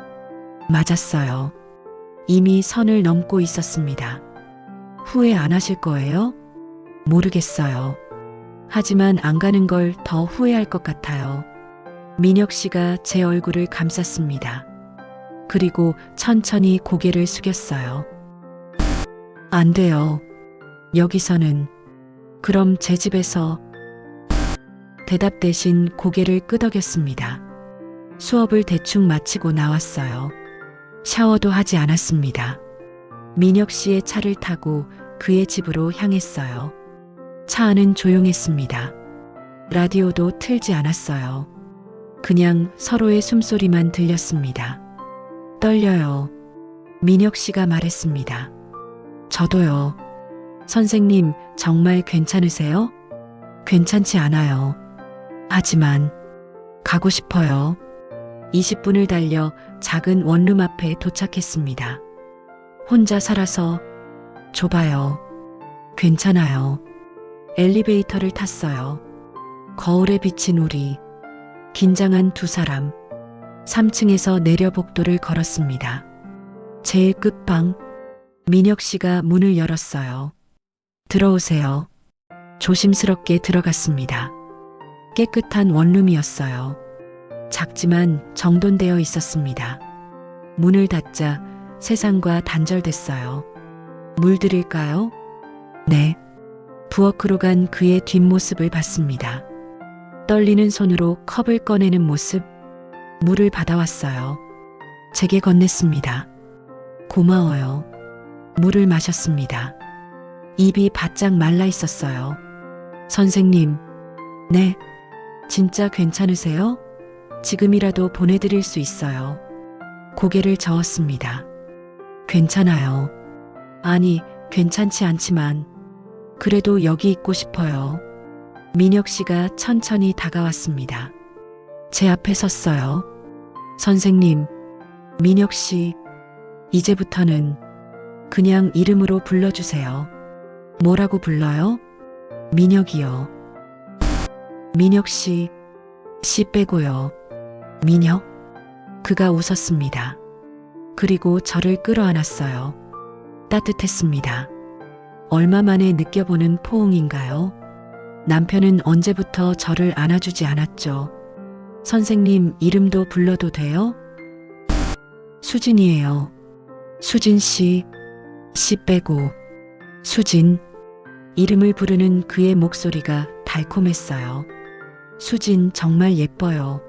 맞았어요. 이미 선을 넘고 있었습니다. 후회 안 하실 거예요? 모르겠어요. 하지만 안 가는 걸 더 후회할 것 같아요. 민혁 씨가 제 얼굴을 감쌌습니다. 그리고 천천히 고개를 숙였어요. 안 돼요. 여기서는. 그럼 제 집에서. 대답 대신 고개를 끄덕였습니다. 수업을 대충 마치고 나왔어요. 샤워도 하지 않았습니다. 민혁 씨의 차를 타고 그의 집으로 향했어요. 차 안은 조용했습니다. 라디오도 틀지 않았어요. 그냥 서로의 숨소리만 들렸습니다. 떨려요. 민혁 씨가 말했습니다. 저도요. 선생님, 정말 괜찮으세요? 괜찮지 않아요. 하지만 가고 싶어요. 20분을 달려 작은 원룸 앞에 도착했습니다. 혼자 살아서 좁아요. 괜찮아요. 엘리베이터를 탔어요. 거울에 비친 우리. 긴장한 두 사람. 3층에서 내려 복도를 걸었습니다. 제일 끝방. 민혁 씨가 문을 열었어요. 들어오세요. 조심스럽게 들어갔습니다. 깨끗한 원룸이었어요. 작지만 정돈되어 있었습니다. 문을 닫자 세상과 단절됐어요. 물 드릴까요? 네. 부엌으로 간 그의 뒷모습을 봤습니다. 떨리는 손으로 컵을 꺼내는 모습. 물을 받아왔어요. 제게 건넸습니다. 고마워요. 물을 마셨습니다. 입이 바짝 말라 있었어요. 선생님, 네. 진짜 괜찮으세요? 지금이라도 보내드릴 수 있어요. 고개를 저었습니다. 괜찮아요. 아니, 괜찮지 않지만 그래도 여기 있고 싶어요. 민혁 씨가 천천히 다가왔습니다. 제 앞에 섰어요. 선생님, 민혁 씨, 이제부터는 그냥 이름으로 불러주세요. 뭐라고 불러요? 민혁이요. 민혁 씨, 씨 빼고요. 민혁? 그가 웃었습니다. 그리고 저를 끌어안았어요. 따뜻했습니다. 얼마 만에 느껴보는 포옹인가요? 남편은 언제부터 저를 안아주지 않았죠. 선생님 이름도 불러도 돼요? 수진이에요. 수진 씨, 씨 빼고. 수진. 이름을 부르는 그의 목소리가 달콤했어요. 수진 정말 예뻐요.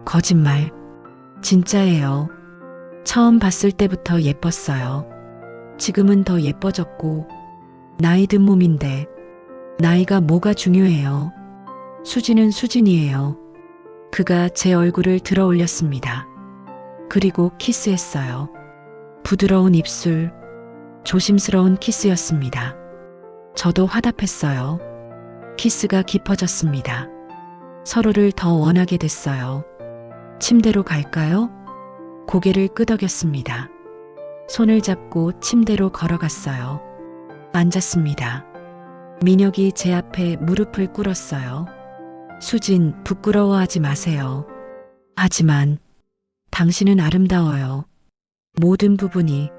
거짓말. 진짜예요. 처음 봤을 때부터 예뻤어요. 지금은 더 예뻐졌고, 나이 든 몸인데, 나이가 뭐가 중요해요. 수진은 수진이에요. 그가 제 얼굴을 들어 올렸습니다. 그리고 키스했어요. 부드러운 입술, 조심스러운 키스였습니다. 저도 화답했어요. 키스가 깊어졌습니다. 서로를 더 원하게 됐어요. 침대로 갈까요? 고개를 끄덕였습니다. 손을 잡고 침대로 걸어갔어요. 앉았습니다. 민혁이 제 앞에 무릎을 꿇었어요. 수진, 부끄러워하지 마세요. 하지만 당신은 아름다워요. 모든 부분이.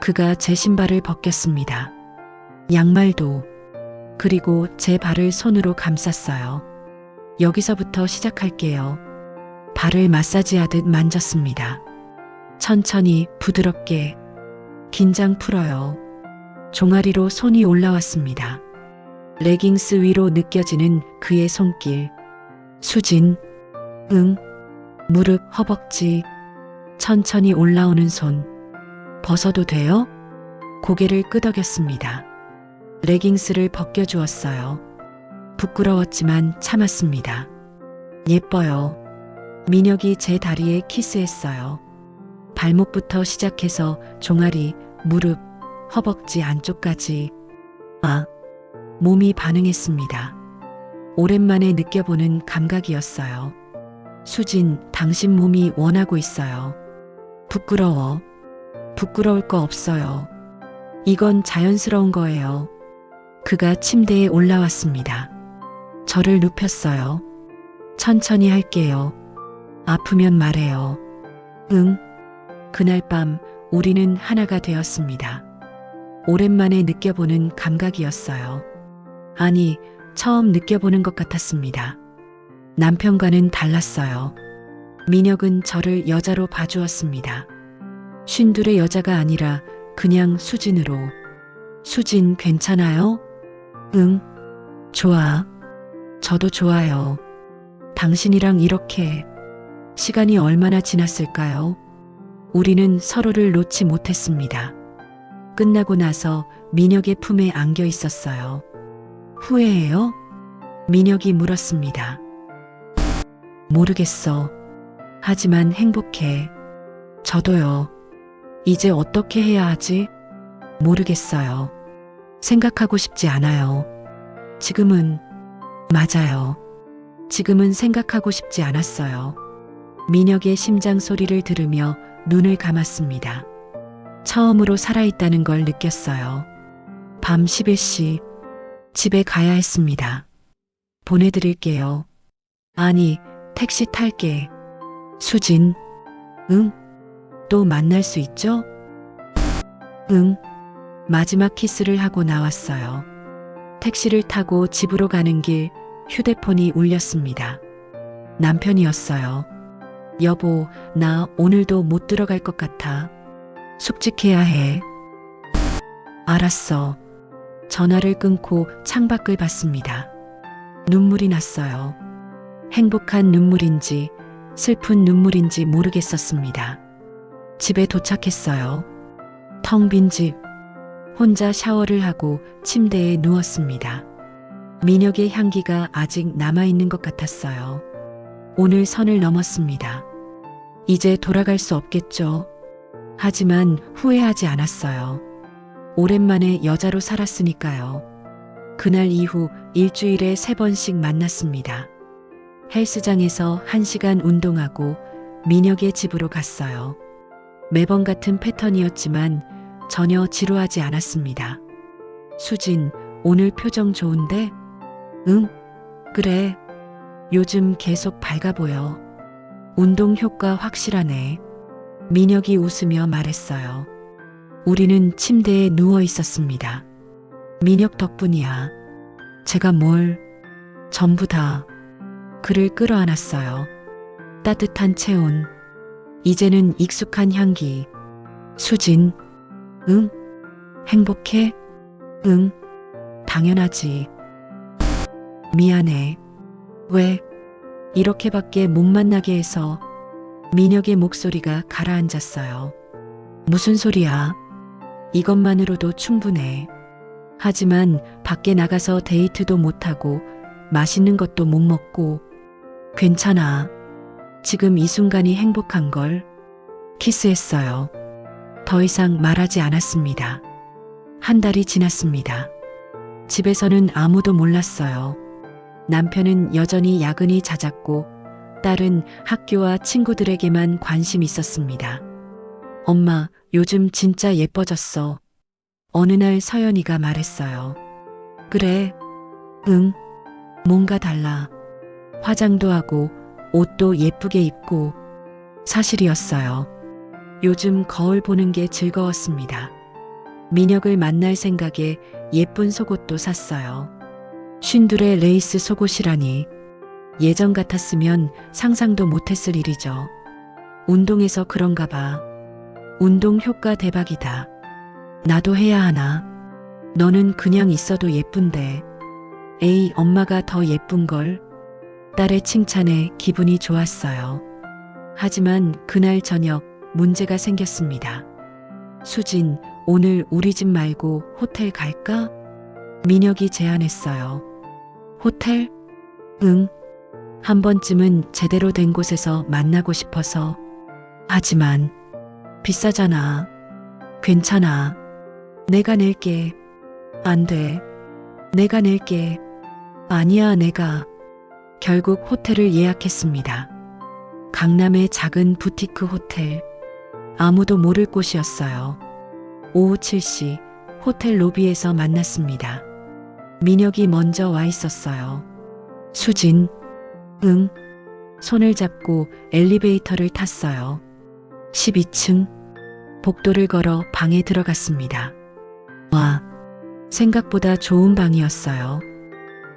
그가 제 신발을 벗겼습니다. 양말도. 그리고 제 발을 손으로 감쌌어요. 여기서부터 시작할게요. 발을 마사지하듯 만졌습니다. 천천히 부드럽게. 긴장 풀어요. 종아리로 손이 올라왔습니다. 레깅스 위로 느껴지는 그의 손길. 수진. 응. 무릎, 허벅지. 천천히 올라오는 손. 벗어도 돼요? 고개를 끄덕였습니다. 레깅스를 벗겨주었어요. 부끄러웠지만 참았습니다. 예뻐요. 민혁이 제 다리에 키스했어요. 발목부터 시작해서 종아리, 무릎, 허벅지 안쪽까지. 아, 몸이 반응했습니다. 오랜만에 느껴보는 감각이었어요. 수진, 당신 몸이 원하고 있어요. 부끄러워. 부끄러울 거 없어요. 이건 자연스러운 거예요. 그가 침대에 올라왔습니다. 저를 눕혔어요. 천천히 할게요. 아프면 말해요. 응. 그날 밤 우리는 하나가 되었습니다. 오랜만에 느껴보는 감각이었어요. 아니, 처음 느껴보는 것 같았습니다. 남편과는 달랐어요. 민혁은 저를 여자로 봐주었습니다. 쉰둘의 여자가 아니라 그냥 수진으로. 수진 괜찮아요? 응. 좋아. 저도 좋아요. 당신이랑 이렇게. 시간이 얼마나 지났을까요? 우리는 서로를 놓지 못했습니다. 끝나고 나서 민혁의 품에 안겨 있었어요. 후회해요? 민혁이 물었습니다. 모르겠어. 하지만 행복해. 저도요. 이제 어떻게 해야 하지? 모르겠어요. 생각하고 싶지 않아요. 지금은, 맞아요. 지금은 생각하고 싶지 않았어요. 민혁의 심장 소리를 들으며 눈을 감았습니다. 처음으로 살아있다는 걸 느꼈어요. 밤 11시, 집에 가야 했습니다. 보내드릴게요. 아니, 택시 탈게. 수진, 응? 또 만날 수 있죠? 응. 마지막 키스를 하고 나왔어요. 택시를 타고 집으로 가는 길 휴대폰이 울렸습니다. 남편이었어요. 여보, 나 오늘도 못 들어갈 것 같아. 숙직해야 해. 알았어. 전화를 끊고 창밖을 봤습니다. 눈물이 났어요. 행복한 눈물인지 슬픈 눈물인지 모르겠었습니다. 집에 도착했어요. 텅 빈 집. 혼자 샤워를 하고 침대에 누웠습니다. 민혁의 향기가 아직 남아있는 것 같았어요. 오늘 선을 넘었습니다. 이제 돌아갈 수 없겠죠. 하지만 후회하지 않았어요. 오랜만에 여자로 살았으니까요. 그날 이후 일주일에 3번씩 만났습니다. 헬스장에서 1시간 운동하고 민혁의 집으로 갔어요. 매번 같은 패턴이었지만 전혀 지루하지 않았습니다. 수진, 오늘 표정 좋은데? 응? 그래. 요즘 계속 밝아 보여. 운동 효과 확실하네. 민혁이 웃으며 말했어요. 우리는 침대에 누워 있었습니다. 민혁 덕분이야. 제가 뭘, 전부 다. 그를 끌어안았어요. 따뜻한 체온. 이제는 익숙한 향기. 수진, 응? 행복해? 응, 당연하지. 미안해. 왜? 이렇게밖에 못 만나게 해서. 민혁의 목소리가 가라앉았어요. 무슨 소리야? 이것만으로도 충분해. 하지만 밖에 나가서 데이트도 못하고 맛있는 것도 못 먹고. 괜찮아. 지금 이 순간이 행복한 걸. 키스했어요. 더 이상 말하지 않았습니다. 한 달이 지났습니다. 집에서는 아무도 몰랐어요. 남편은 여전히 야근이 잦았고 딸은 학교와 친구들에게만 관심 있었습니다. 엄마, 요즘 진짜 예뻐졌어. 어느 날 서연이가 말했어요. 그래. 응. 뭔가 달라. 화장도 하고 옷도 예쁘게 입고. 사실이었어요. 요즘 거울 보는 게 즐거웠습니다. 민혁을 만날 생각에 예쁜 속옷도 샀어요. 쉰둘의 레이스 속옷이라니. 예전 같았으면 상상도 못했을 일이죠. 운동해서 그런가 봐. 운동 효과 대박이다. 나도 해야 하나? 너는 그냥 있어도 예쁜데. 에이, 엄마가 더 예쁜걸. 딸의 칭찬에 기분이 좋았어요. 하지만 그날 저녁 문제가 생겼습니다. 수진, 오늘 우리 집 말고 호텔 갈까? 민혁이 제안했어요. 호텔? 응. 한 번쯤은 제대로 된 곳에서 만나고 싶어서. 하지만 비싸잖아. 괜찮아. 내가 낼게. 안 돼. 내가 낼게. 아니야, 내가. 결국 호텔을 예약했습니다. 강남의 작은 부티크 호텔. 아무도 모를 곳이었어요. 오후 7시 호텔 로비에서 만났습니다. 민혁이 먼저 와 있었어요. 수진. 응. 손을 잡고 엘리베이터를 탔어요. 12층. 복도를 걸어 방에 들어갔습니다. 와, 생각보다 좋은 방이었어요.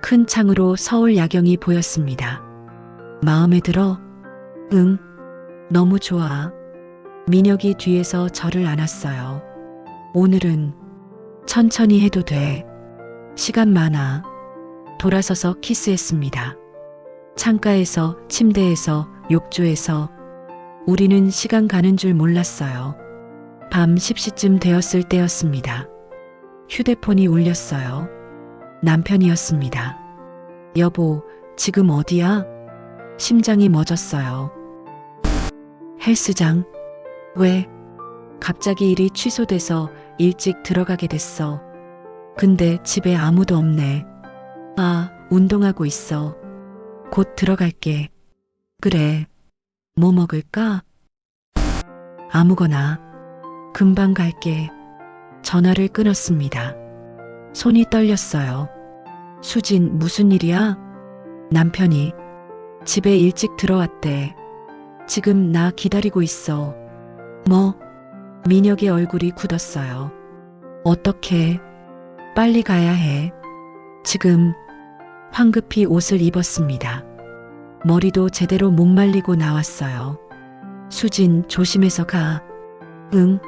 큰 창으로 서울 야경이 보였습니다. 마음에 들어? 응. 너무 좋아. 민혁이 뒤에서 저를 안았어요. 오늘은 천천히 해도 돼. 시간 많아. 돌아서서 키스했습니다. 창가에서, 침대에서, 욕조에서. 우리는 시간 가는 줄 몰랐어요. 밤 10시쯤 되었을 때였습니다. 휴대폰이 울렸어요. 남편이었습니다. 여보, 지금 어디야? 심장이 멎었어요. 헬스장. 왜? 갑자기 일이 취소돼서 일찍 들어가게 됐어. 근데 집에 아무도 없네. 아, 운동하고 있어. 곧 들어갈게. 그래. 뭐 먹을까? 아무거나. 금방 갈게. 전화를 끊었습니다. 손이 떨렸어요. 수진, 무슨 일이야? 남편이 집에 일찍 들어왔대. 지금 나 기다리고 있어. 뭐? 민혁의 얼굴이 굳었어요. 어떻게? 빨리 가야 해. 지금. 황급히 옷을 입었습니다. 머리도 제대로 못 말리고 나왔어요. 수진, 조심해서 가. 응.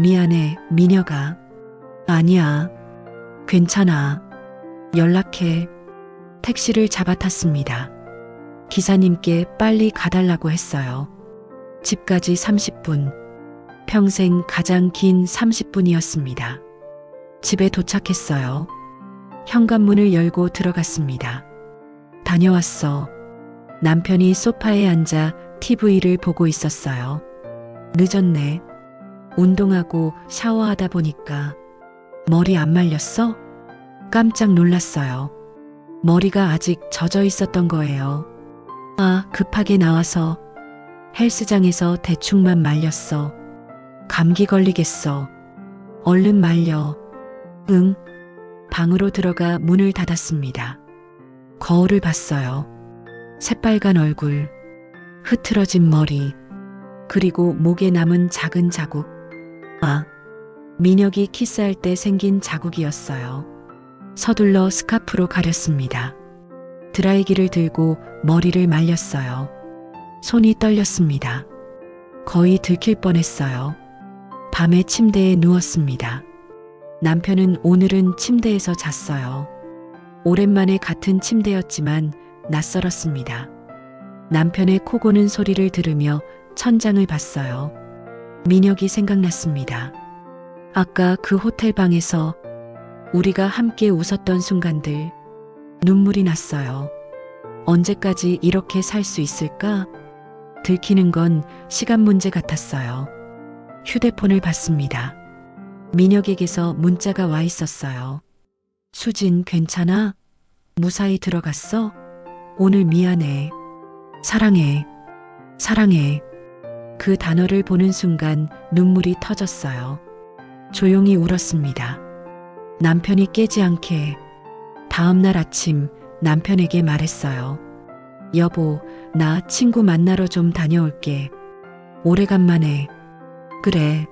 미안해, 민혁아. 아니야. 괜찮아. 연락해. 택시를 잡아탔습니다. 기사님께 빨리 가달라고 했어요. 집까지 30분. 평생 가장 긴 30분이었습니다. 집에 도착했어요. 현관문을 열고 들어갔습니다. 다녀왔어. 남편이 소파에 앉아 TV를 보고 있었어요. 늦었네. 운동하고 샤워하다 보니까. 머리 안 말렸어? 깜짝 놀랐어요. 머리가 아직 젖어 있었던 거예요. 아, 급하게 나와서. 헬스장에서 대충만 말렸어. 감기 걸리겠어. 얼른 말려. 응. 방으로 들어가 문을 닫았습니다. 거울을 봤어요. 새빨간 얼굴, 흐트러진 머리, 그리고 목에 남은 작은 자국. 아, 민혁이 키스할 때 생긴 자국이었어요. 서둘러 스카프로 가렸습니다. 드라이기를 들고 머리를 말렸어요. 손이 떨렸습니다. 거의 들킬 뻔했어요. 밤에 침대에 누웠습니다. 남편은 오늘은 침대에서 잤어요. 오랜만에 같은 침대였지만 낯설었습니다. 남편의 코 고는 소리를 들으며 천장을 봤어요. 민혁이 생각났습니다. 아까 그 호텔 방에서 우리가 함께 웃었던 순간들, 눈물이 났어요. 언제까지 이렇게 살 수 있을까? 들키는 건 시간 문제 같았어요. 휴대폰을 봤습니다. 민혁에게서 문자가 와 있었어요. 수진, 괜찮아? 무사히 들어갔어? 오늘 미안해. 사랑해. 사랑해. 그 단어를 보는 순간 눈물이 터졌어요. 조용히 울었습니다. 남편이 깨지 않게 다음날 아침 남편에게 말했어요. 여보, 나 친구 만나러 좀 다녀올게. 오래간만에. 그래,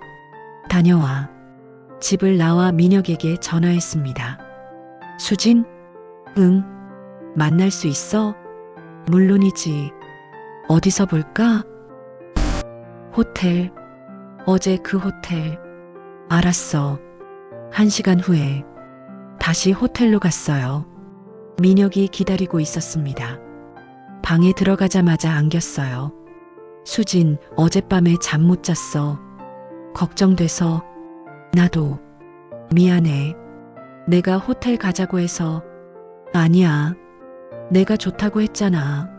다녀와. 집을 나와 민혁에게 전화했습니다. 수진? 응. 만날 수 있어? 물론이지. 어디서 볼까? 호텔. 어제 그 호텔. 알았어. 1시간 후에 다시 호텔로 갔어요. 민혁이 기다리고 있었습니다. 방에 들어가자마자 안겼어요. 수진, 어젯밤에 잠 못 잤어. 걱정돼서. 나도. 미안해. 내가 호텔 가자고 해서. 아니야. 내가 좋다고 했잖아.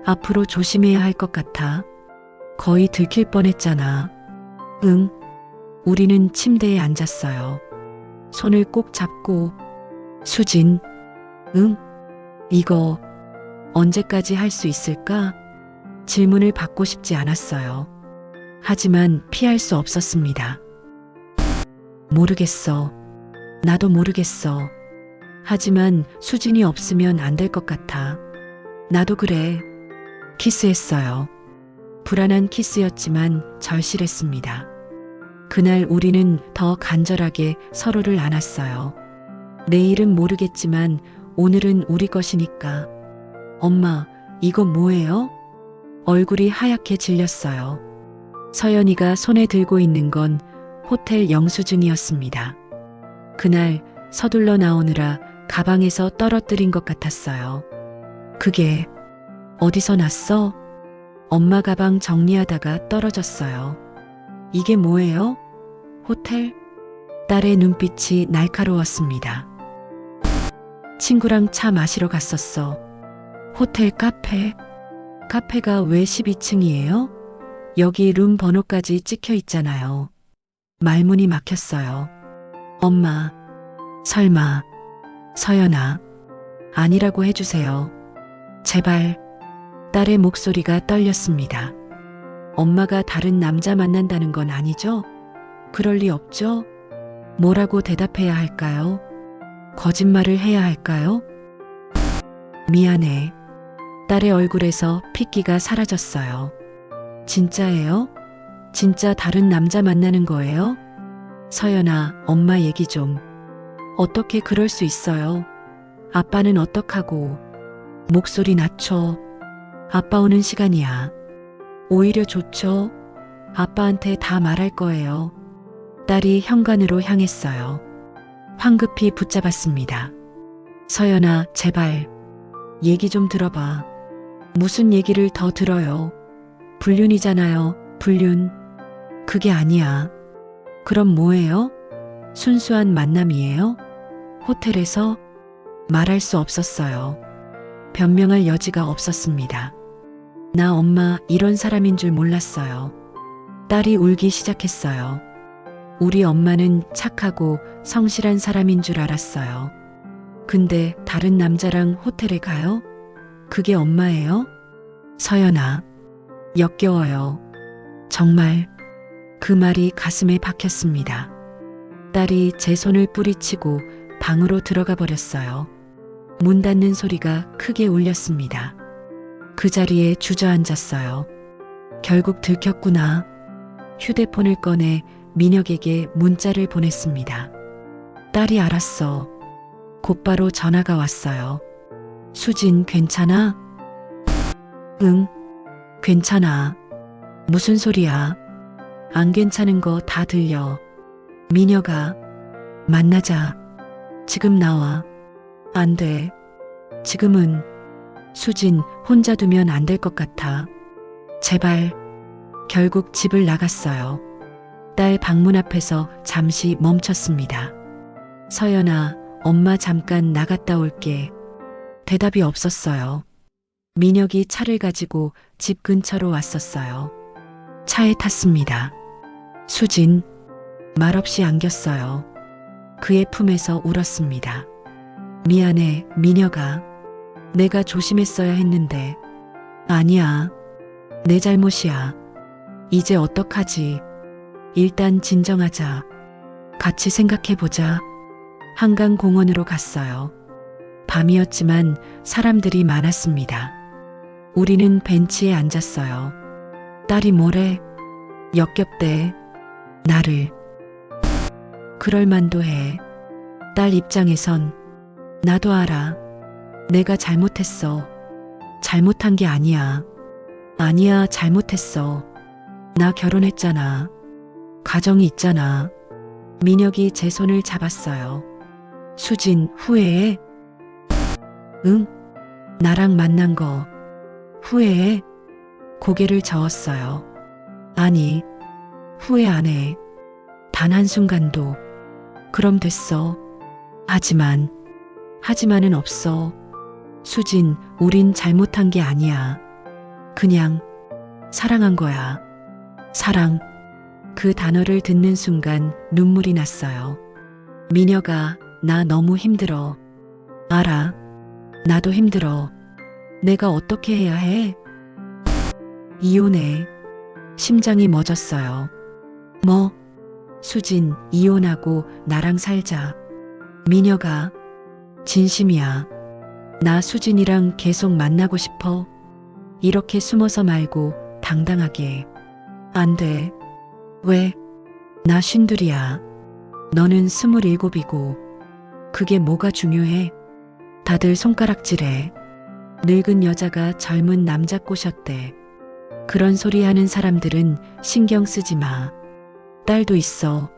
앞으로 조심해야 할 것 같아. 거의 들킬 뻔했잖아. 응. 우리는 침대에 앉았어요. 손을 꼭 잡고. 수진. 응? 이거 언제까지 할 수 있을까? 질문을 받고 싶지 않았어요. 하지만 피할 수 없었습니다. 모르겠어. 나도 모르겠어. 하지만 수진이 없으면 안 될 것 같아. 나도 그래. 키스했어요. 불안한 키스였지만 절실했습니다. 그날 우리는 더 간절하게 서로를 안았어요. 내일은 모르겠지만 오늘은 우리 것이니까. 엄마, 이거 뭐예요? 얼굴이 하얗게 질렸어요. 서연이가 손에 들고 있는 건 호텔 영수증이었습니다. 그날 서둘러 나오느라 가방에서 떨어뜨린 것 같았어요. 그게 어디서 났어? 엄마 가방 정리하다가 떨어졌어요. 이게 뭐예요? 호텔? 딸의 눈빛이 날카로웠습니다. 친구랑 차 마시러 갔었어. 호텔 카페? 카페가 왜 12층이에요? 여기 룸 번호까지 찍혀 있잖아요. 말문이 막혔어요. 엄마, 설마, 서연아, 아니라고 해주세요. 제발. 딸의 목소리가 떨렸습니다. 엄마가 다른 남자 만난다는 건 아니죠? 그럴 리 없죠? 뭐라고 대답해야 할까요? 거짓말을 해야 할까요? 미안해. 딸의 얼굴에서 핏기가 사라졌어요. 진짜예요? 진짜 다른 남자 만나는 거예요? 서연아, 엄마 얘기 좀. 어떻게 그럴 수 있어요? 아빠는 어떡하고. 목소리 낮춰. 아빠 오는 시간이야. 오히려 좋죠? 아빠한테 다 말할 거예요. 딸이 현관으로 향했어요. 황급히 붙잡았습니다. 서연아, 제발. 얘기 좀 들어봐. 무슨 얘기를 더 들어요? 불륜이잖아요, 불륜. 그게 아니야. 그럼 뭐예요? 순수한 만남이에요? 호텔에서? 말할 수 없었어요. 변명할 여지가 없었습니다. 나 엄마 이런 사람인 줄 몰랐어요. 딸이 울기 시작했어요. 우리 엄마는 착하고 성실한 사람인 줄 알았어요. 근데 다른 남자랑 호텔에 가요? 그게 엄마예요? 서연아, 역겨워요. 정말. 그 말이 가슴에 박혔습니다. 딸이 제 손을 뿌리치고 방으로 들어가 버렸어요. 문 닫는 소리가 크게 울렸습니다. 그 자리에 주저앉았어요. 결국 들켰구나. 휴대폰을 꺼내 민혁에게 문자를 보냈습니다. 딸이 알았어. 곧바로 전화가 왔어요. 수진, 괜찮아? 응, 괜찮아. 무슨 소리야? 안 괜찮은 거 다 들려. 민혁아, 만나자. 지금 나와. 안 돼. 지금은. 수진 혼자 두면 안 될 것 같아. 제발. 결국 집을 나갔어요. 딸 방문 앞에서 잠시 멈췄습니다. 서연아, 엄마 잠깐 나갔다 올게. 대답이 없었어요. 민혁이 차를 가지고 집 근처로 왔었어요. 차에 탔습니다. 수진, 말없이 안겼어요. 그의 품에서 울었습니다. 미안해, 민혁아. 내가 조심했어야 했는데. 아니야. 내 잘못이야. 이제 어떡하지? 일단 진정하자. 같이 생각해보자. 한강공원으로 갔어요. 밤이었지만 사람들이 많았습니다. 우리는 벤치에 앉았어요. 딸이 뭐래? 역겹대. 나를. 그럴 만도 해. 딸 입장에선 나도 알아. 내가 잘못했어. 잘못한 게 아니야. 아니야, 잘못했어. 나 결혼했잖아. 가정이 있잖아. 민혁이 제 손을 잡았어요. 수진, 후회해? 응? 나랑 만난 거 후회해? 고개를 저었어요. 아니, 후회 안 해. 단 한순간도. 그럼 됐어. 하지만은 없어. 수진, 우린 잘못한 게 아니야. 그냥 사랑한 거야. 사랑. 그 단어를 듣는 순간 눈물이 났어요. 민혁아, 나 너무 힘들어. 알아. 나도 힘들어. 내가 어떻게 해야 해? 이혼해. 심장이 멎었어요. 뭐? 수진, 이혼하고 나랑 살자. 민혁아, 진심이야. 나 수진이랑 계속 만나고 싶어. 이렇게 숨어서 말고 당당하게. 안 돼. 왜? 나 52이야. 너는 27이고. 그게 뭐가 중요해? 다들 손가락질해. 늙은 여자가 젊은 남자 꼬셨대. 그런 소리 하는 사람들은 신경 쓰지 마. 딸도 있어.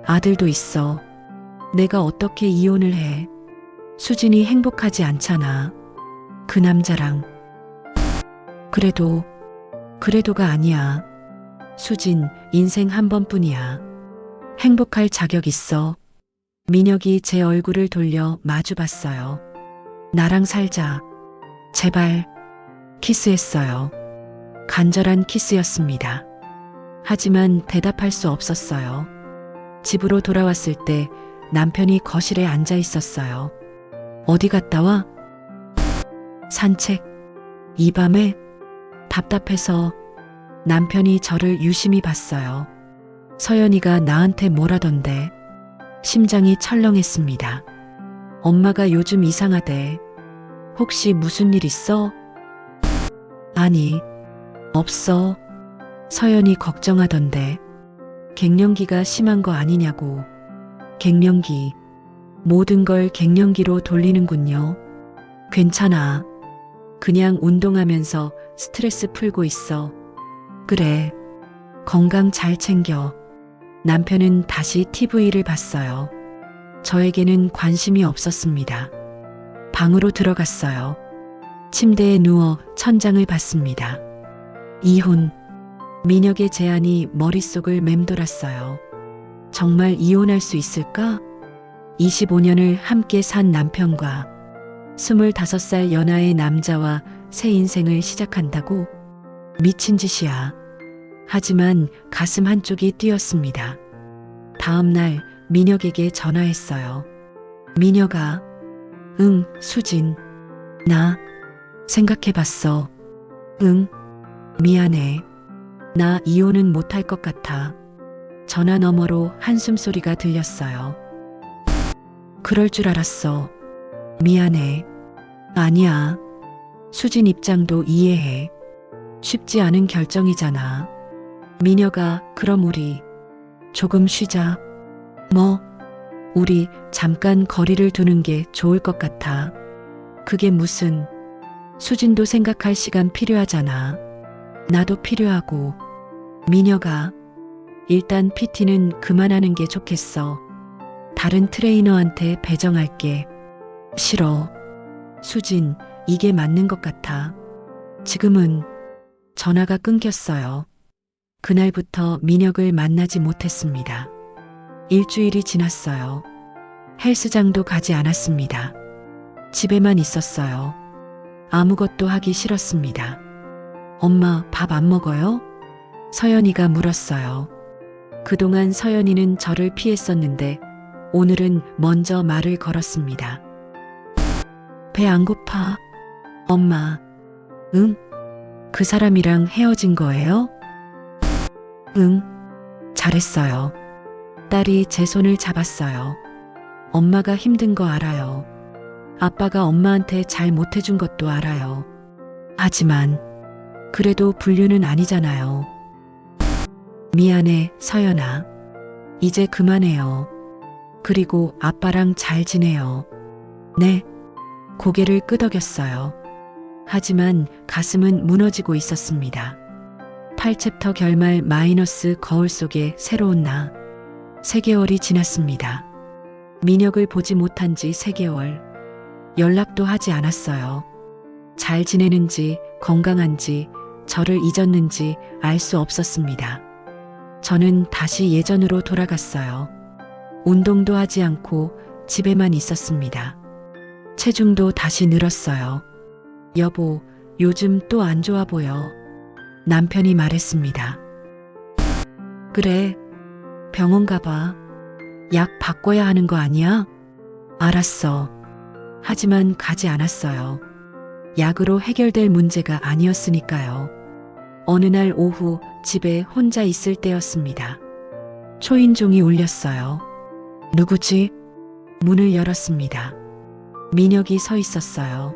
아들도 있어. 내가 어떻게 이혼을 해? 수진이 행복하지 않잖아. 그 남자랑. 그래도가 아니야. 수진, 인생 한 번뿐이야. 행복할 자격 있어. 민혁이 제 얼굴을 돌려 마주 봤어요. 나랑 살자. 제발. 키스했어요. 간절한 키스였습니다. 하지만 대답할 수 없었어요. 집으로 돌아왔을 때 남편이 거실에 앉아 있었어요. 어디 갔다 와? 산책. 이 밤에? 답답해서. 남편이 저를 유심히 봤어요. 서연이가 나한테 뭐라던데. 심장이 철렁했습니다. 엄마가 요즘 이상하대. 혹시 무슨 일 있어? 아니, 없어. 서연이 걱정하던데. 갱년기가 심한 거 아니냐고. 갱년기. 모든 걸 갱년기로 돌리는군요. 괜찮아. 그냥 운동하면서 스트레스 풀고 있어. 그래. 건강 잘 챙겨. 남편은 다시 TV를 봤어요. 저에게는 관심이 없었습니다. 방으로 들어갔어요. 침대에 누워 천장을 봤습니다. 이혼. 민혁의 제안이 머릿속을 맴돌았어요. 정말 이혼할 수 있을까? 25년을 함께 산 남편과 25살 연하의 남자와 새 인생을 시작한다고? 미친 짓이야. 하지만 가슴 한쪽이 뛰었습니다. 다음 날 민혁에게 전화했어요. 민혁아. 응, 수진. 나 생각해봤어. 응, 미안해. 나 이혼은 못할 것 같아. 전화 너머로 한숨소리가 들렸어요. 그럴 줄 알았어. 미안해. 아니야. 수진 입장도 이해해. 쉽지 않은 결정이잖아. 민혁아, 그럼 우리 조금 쉬자. 뭐? 우리 잠깐 거리를 두는 게 좋을 것 같아. 그게 무슨. 수진도 생각할 시간 필요하잖아. 나도 필요하고. 민혁아, 일단 PT는 그만하는 게 좋겠어. 다른 트레이너한테 배정할게. 싫어. 수진, 이게 맞는 것 같아. 지금은 전화가 끊겼어요. 그날부터 민혁을 만나지 못했습니다. 일주일이 지났어요. 헬스장도 가지 않았습니다. 집에만 있었어요. 아무것도 하기 싫었습니다. 엄마, 밥 안 먹어요? 서연이가 물었어요. 그동안 서연이는 저를 피했었는데 오늘은 먼저 말을 걸었습니다. 배 안 고파? 엄마. 응? 그 사람이랑 헤어진 거예요? 응. 잘했어요. 딸이 제 손을 잡았어요. 엄마가 힘든 거 알아요. 아빠가 엄마한테 잘 못해준 것도 알아요. 하지만 그래도 불륜은 아니잖아요. 미안해, 서연아. 이제 그만해요. 그리고 아빠랑 잘 지내요. 네. 고개를 끄덕였어요. 하지만 가슴은 무너지고 있었습니다. 8챕터 결말 마이너스 거울 속에 새로운 나. 3개월이 지났습니다. 민혁을 보지 못한 지 3개월. 연락도 하지 않았어요. 잘 지내는지, 건강한지, 저를 잊었는지 알 수 없었습니다. 저는 다시 예전으로 돌아갔어요. 운동도 하지 않고 집에만 있었습니다. 체중도 다시 늘었어요. 여보, 요즘 또 안 좋아 보여. 남편이 말했습니다. 그래, 병원 가봐. 약 바꿔야 하는 거 아니야? 알았어. 하지만 가지 않았어요. 약으로 해결될 문제가 아니었으니까요. 어느 날 오후 집에 혼자 있을 때였습니다. 초인종이 울렸어요. 누구지? 문을 열었습니다. 민혁이 서 있었어요.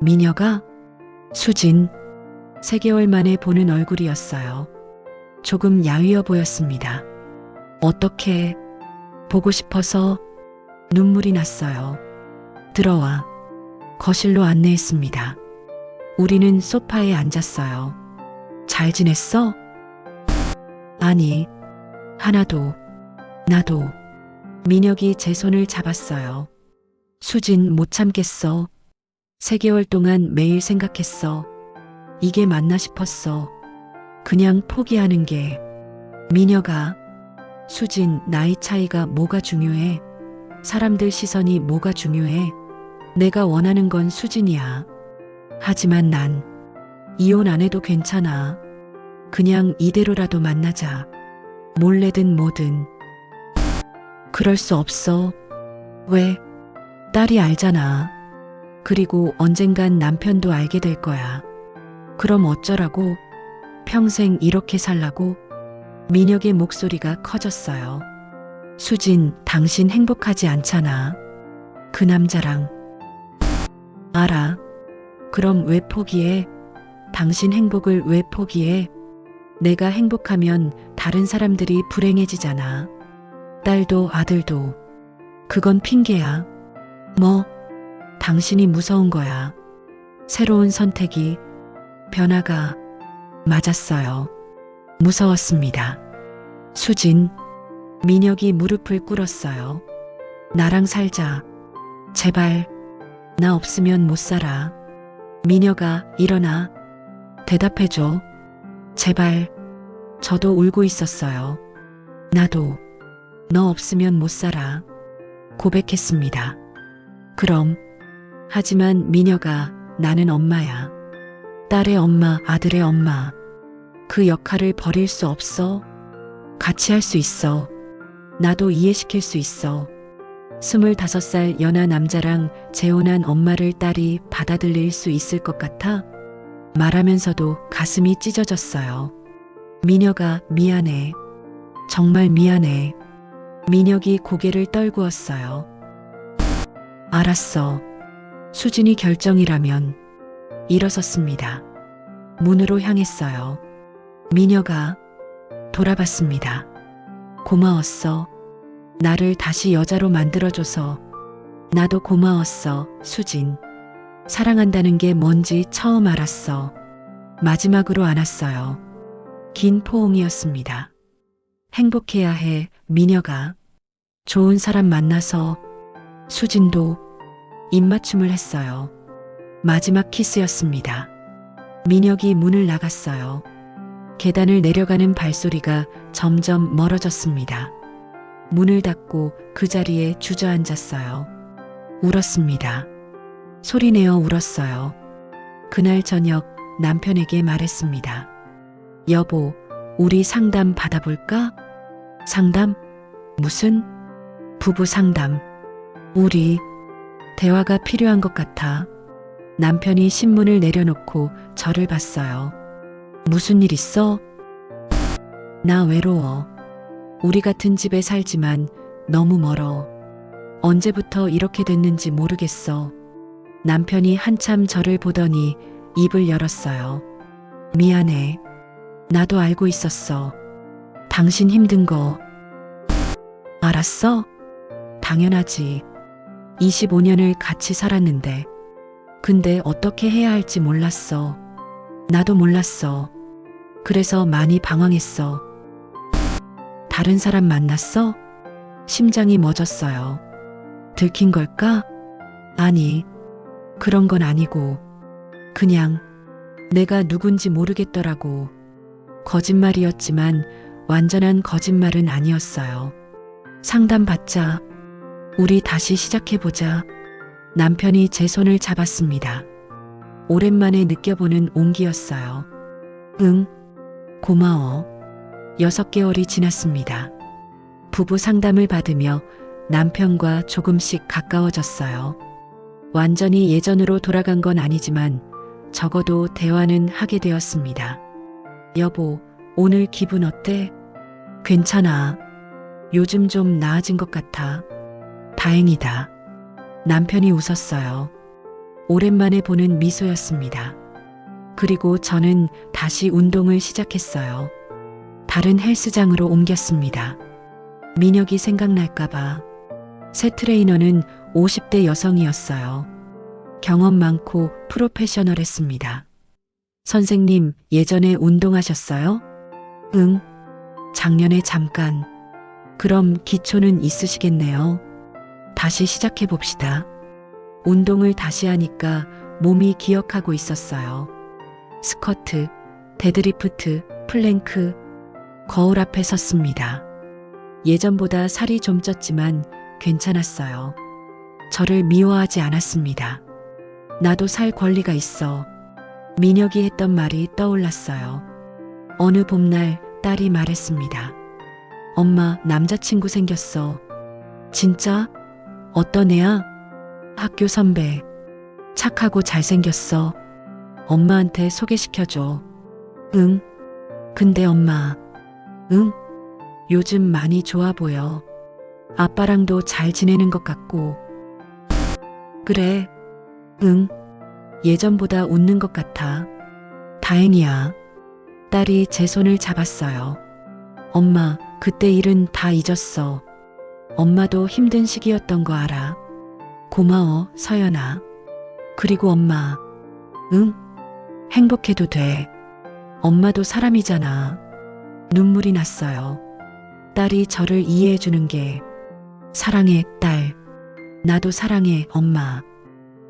민혁아? 수진. 3개월 만에 보는 얼굴이었어요. 조금 야위어 보였습니다. 어떻게? 보고 싶어서 눈물이 났어요. 들어와. 거실로 안내했습니다. 우리는 소파에 앉았어요. 잘 지냈어? 아니, 하나도. 나도. 민혁이 제 손을 잡았어요. 수진, 못 참겠어. 3개월 동안 매일 생각했어. 이게 맞나 싶었어. 그냥 포기하는 게. 민혁아, 수진, 나이 차이가 뭐가 중요해? 사람들 시선이 뭐가 중요해? 내가 원하는 건 수진이야. 하지만 난 이혼 안 해도 괜찮아. 그냥 이대로라도 만나자. 몰래든 뭐든. 그럴 수 없어. 왜? 딸이 알잖아. 그리고 언젠간 남편도 알게 될 거야. 그럼 어쩌라고? 평생 이렇게 살라고? 민혁의 목소리가 커졌어요. 수진, 당신 행복하지 않잖아. 그 남자랑. 알아. 그럼 왜 포기해? 당신 행복을 왜 포기해? 내가 행복하면 다른 사람들이 불행해지잖아. 딸도 아들도. 그건 핑계야. 뭐? 당신이 무서운 거야. 새로운 선택이, 변화가 맞았어요. 무서웠습니다. 수진. 민혁이 무릎을 꿇었어요. 나랑 살자. 제발. 나 없으면 못 살아. 민혁아, 일어나. 대답해줘. 제발. 저도 울고 있었어요. 나도. 너 없으면 못 살아. 고백했습니다. 그럼. 하지만 민혁아, 나는 엄마야. 딸의 엄마, 아들의 엄마. 그 역할을 버릴 수 없어. 같이 할 수 있어. 나도 이해시킬 수 있어. 25살 연하 남자랑 재혼한 엄마를 딸이 받아들일 수 있을 것 같아? 말하면서도 가슴이 찢어졌어요. 민혁아, 미안해. 정말 미안해. 민혁이 고개를 떨구었어요. 알았어. 수진이 결정이라면. 일어섰습니다. 문으로 향했어요. 민혁아. 돌아봤습니다. 고마웠어. 나를 다시 여자로 만들어줘서. 나도 고마웠어, 수진. 사랑한다는 게 뭔지 처음 알았어. 마지막으로 안았어요. 긴 포옹이었습니다. 행복해야 해, 민혁아. 좋은 사람 만나서 수진도 입맞춤을 했어요. 마지막 키스였습니다. 민혁이 문을 나갔어요. 계단을 내려가는 발소리가 점점 멀어졌습니다. 문을 닫고 그 자리에 주저앉았어요. 울었습니다. 소리내어 울었어요. 그날 저녁 남편에게 말했습니다. 여보, 우리 상담 받아볼까? 상담? 무슨? 부부 상담. 우리 대화가 필요한 것 같아. 남편이 신문을 내려놓고 저를 봤어요. 무슨 일 있어? 나 외로워. 우리 같은 집에 살지만 너무 멀어. 언제부터 이렇게 됐는지 모르겠어. 남편이 한참 저를 보더니 입을 열었어요. 미안해. 나도 알고 있었어. 당신 힘든 거 알았어? 당연하지. 25년을 같이 살았는데. 근데 어떻게 해야 할지 몰랐어. 나도 몰랐어. 그래서 많이 방황했어. 다른 사람 만났어? 심장이 멎었어요. 들킨 걸까? 아니, 그런 건 아니고. 그냥 내가 누군지 모르겠더라고. 거짓말이었지만 완전한 거짓말은 아니었어요. 상담받자. 우리 다시 시작해보자. 남편이 제 손을 잡았습니다. 오랜만에 느껴보는 온기였어요. 응, 고마워. 6개월이 지났습니다. 부부 상담을 받으며 남편과 조금씩 가까워졌어요. 완전히 예전으로 돌아간 건 아니지만 적어도 대화는 하게 되었습니다. 여보, 오늘 기분 어때? 괜찮아. 요즘 좀 나아진 것 같아. 다행이다. 남편이 웃었어요. 오랜만에 보는 미소였습니다. 그리고 저는 다시 운동을 시작했어요. 다른 헬스장으로 옮겼습니다. 민혁이 생각날까봐. 새 트레이너는 50대 여성이었어요. 경험 많고 프로페셔널했습니다. 선생님, 예전에 운동하셨어요? 응, 작년에 잠깐. 그럼 기초는 있으시겠네요. 다시 시작해 봅시다. 운동을 다시 하니까 몸이 기억하고 있었어요. 스쿼트, 데드리프트, 플랭크, 거울 앞에 섰습니다. 예전보다 살이 좀 쪘지만 괜찮았어요. 저를 미워하지 않았습니다. 나도 살 권리가 있어. 민혁이 했던 말이 떠올랐어요. 어느 봄날 딸이 말했습니다. 엄마, 남자친구 생겼어. 진짜? 어떤 애야? 학교 선배. 착하고 잘생겼어. 엄마한테 소개시켜줘. 응. 근데 엄마. 응? 요즘 많이 좋아 보여. 아빠랑도 잘 지내는 것 같고. 그래. 응. 예전보다 웃는 것 같아. 다행이야. 딸이 제 손을 잡았어요. 엄마, 그때 일은 다 잊었어. 엄마도 힘든 시기였던 거 알아. 고마워, 서연아. 그리고 엄마. 응? 행복해도 돼. 엄마도 사람이잖아. 눈물이 났어요. 딸이 저를 이해해 주는 게. 사랑해, 딸. 나도 사랑해, 엄마.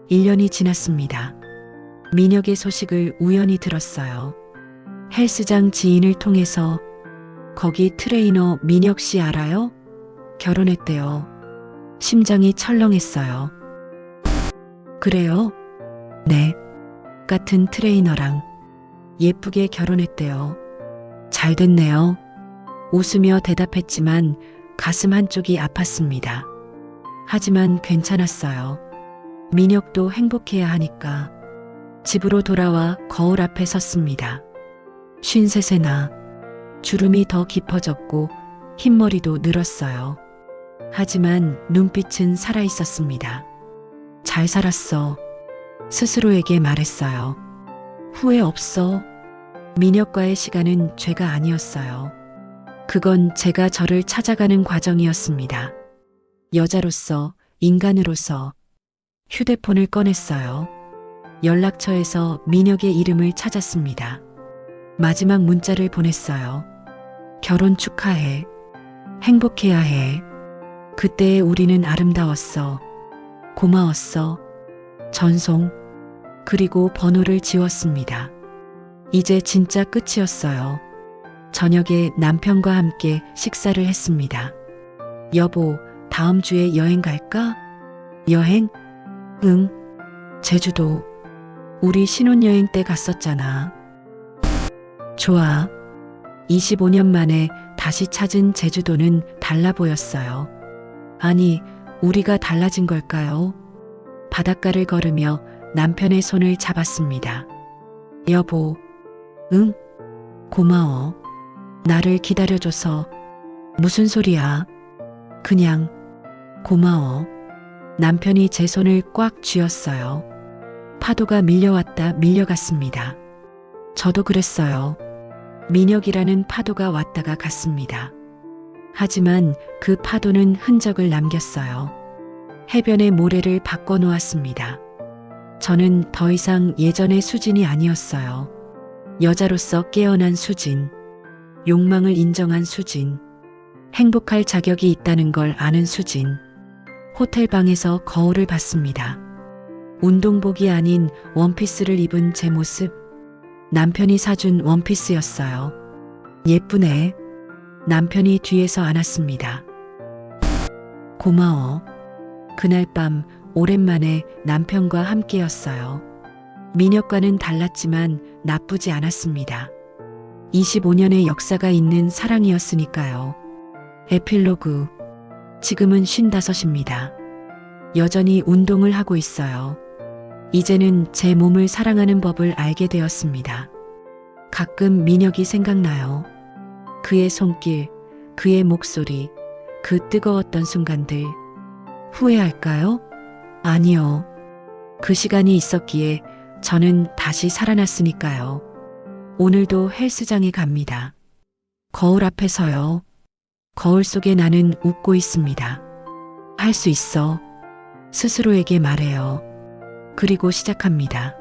1년이 지났습니다. 민혁의 소식을 우연히 들었어요. 헬스장 지인을 통해서. 거기 트레이너 민혁 씨 알아요? 결혼했대요. 심장이 철렁했어요. 그래요? 네. 같은 트레이너랑 예쁘게 결혼했대요. 잘 됐네요. 웃으며 대답했지만 가슴 한쪽이 아팠습니다. 하지만 괜찮았어요. 민혁도 행복해야 하니까. 집으로 돌아와 거울 앞에 섰습니다. 53세나 주름이 더 깊어졌고 흰머리도 늘었어요. 하지만 눈빛은 살아있었습니다. 잘 살았어. 스스로에게 말했어요. 후회 없어. 민혁과의 시간은 죄가 아니었어요. 그건 제가 저를 찾아가는 과정이었습니다. 여자로서, 인간으로서. 휴대폰을 꺼냈어요. 연락처에서 민혁의 이름을 찾았습니다. 마지막 문자를 보냈어요. 결혼 축하해. 행복해야 해. 그때의 우리는 아름다웠어. 고마웠어. 전송. 그리고 번호를 지웠습니다. 이제 진짜 끝이었어요. 저녁에 남편과 함께 식사를 했습니다. 여보, 다음 주에 여행 갈까? 여행? 응. 제주도. 우리 신혼여행 때 갔었잖아. 좋아. 25년 만에 다시 찾은 제주도는 달라 보였어요. 아니, 우리가 달라진 걸까요? 바닷가를 걸으며 남편의 손을 잡았습니다. 여보, 응? 고마워. 나를 기다려줘서. 무슨 소리야? 그냥 고마워. 남편이 제 손을 꽉 쥐었어요. 파도가 밀려왔다 밀려갔습니다. 저도 그랬어요. 민혁이라는 파도가 왔다가 갔습니다. 하지만 그 파도는 흔적을 남겼어요. 해변의 모래를 바꿔놓았습니다. 저는 더 이상 예전의 수진이 아니었어요. 여자로서 깨어난 수진, 욕망을 인정한 수진, 행복할 자격이 있다는 걸 아는 수진. 호텔방에서 거울을 봤습니다. 운동복이 아닌 원피스를 입은 제 모습. 남편이 사준 원피스였어요. 예쁘네. 남편이 뒤에서 안았습니다. 고마워. 그날 밤 오랜만에 남편과 함께였어요. 민혁과는 달랐지만 나쁘지 않았습니다. 25년의 역사가 있는 사랑이었으니까요. 에필로그. 지금은 55입니다. 여전히 운동을 하고 있어요. 이제는 제 몸을 사랑하는 법을 알게 되었습니다. 가끔 민혁이 생각나요. 그의 손길, 그의 목소리, 그 뜨거웠던 순간들. 후회할까요? 아니요. 그 시간이 있었기에 저는 다시 살아났으니까요. 오늘도 헬스장에 갑니다. 거울 앞에 서요. 거울 속에 나는 웃고 있습니다. 할 수 있어. 스스로에게 말해요. 그리고 시작합니다.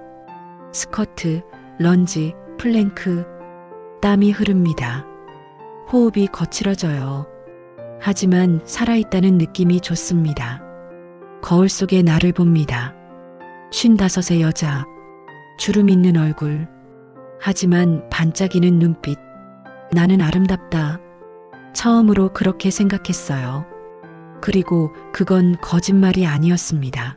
스쿼트, 런지, 플랭크. 땀이 흐릅니다. 호흡이 거칠어져요. 하지만 살아있다는 느낌이 좋습니다. 거울 속에 나를 봅니다. 55의 여자. 주름 있는 얼굴. 하지만 반짝이는 눈빛. 나는 아름답다. 처음으로 그렇게 생각했어요. 그리고 그건 거짓말이 아니었습니다.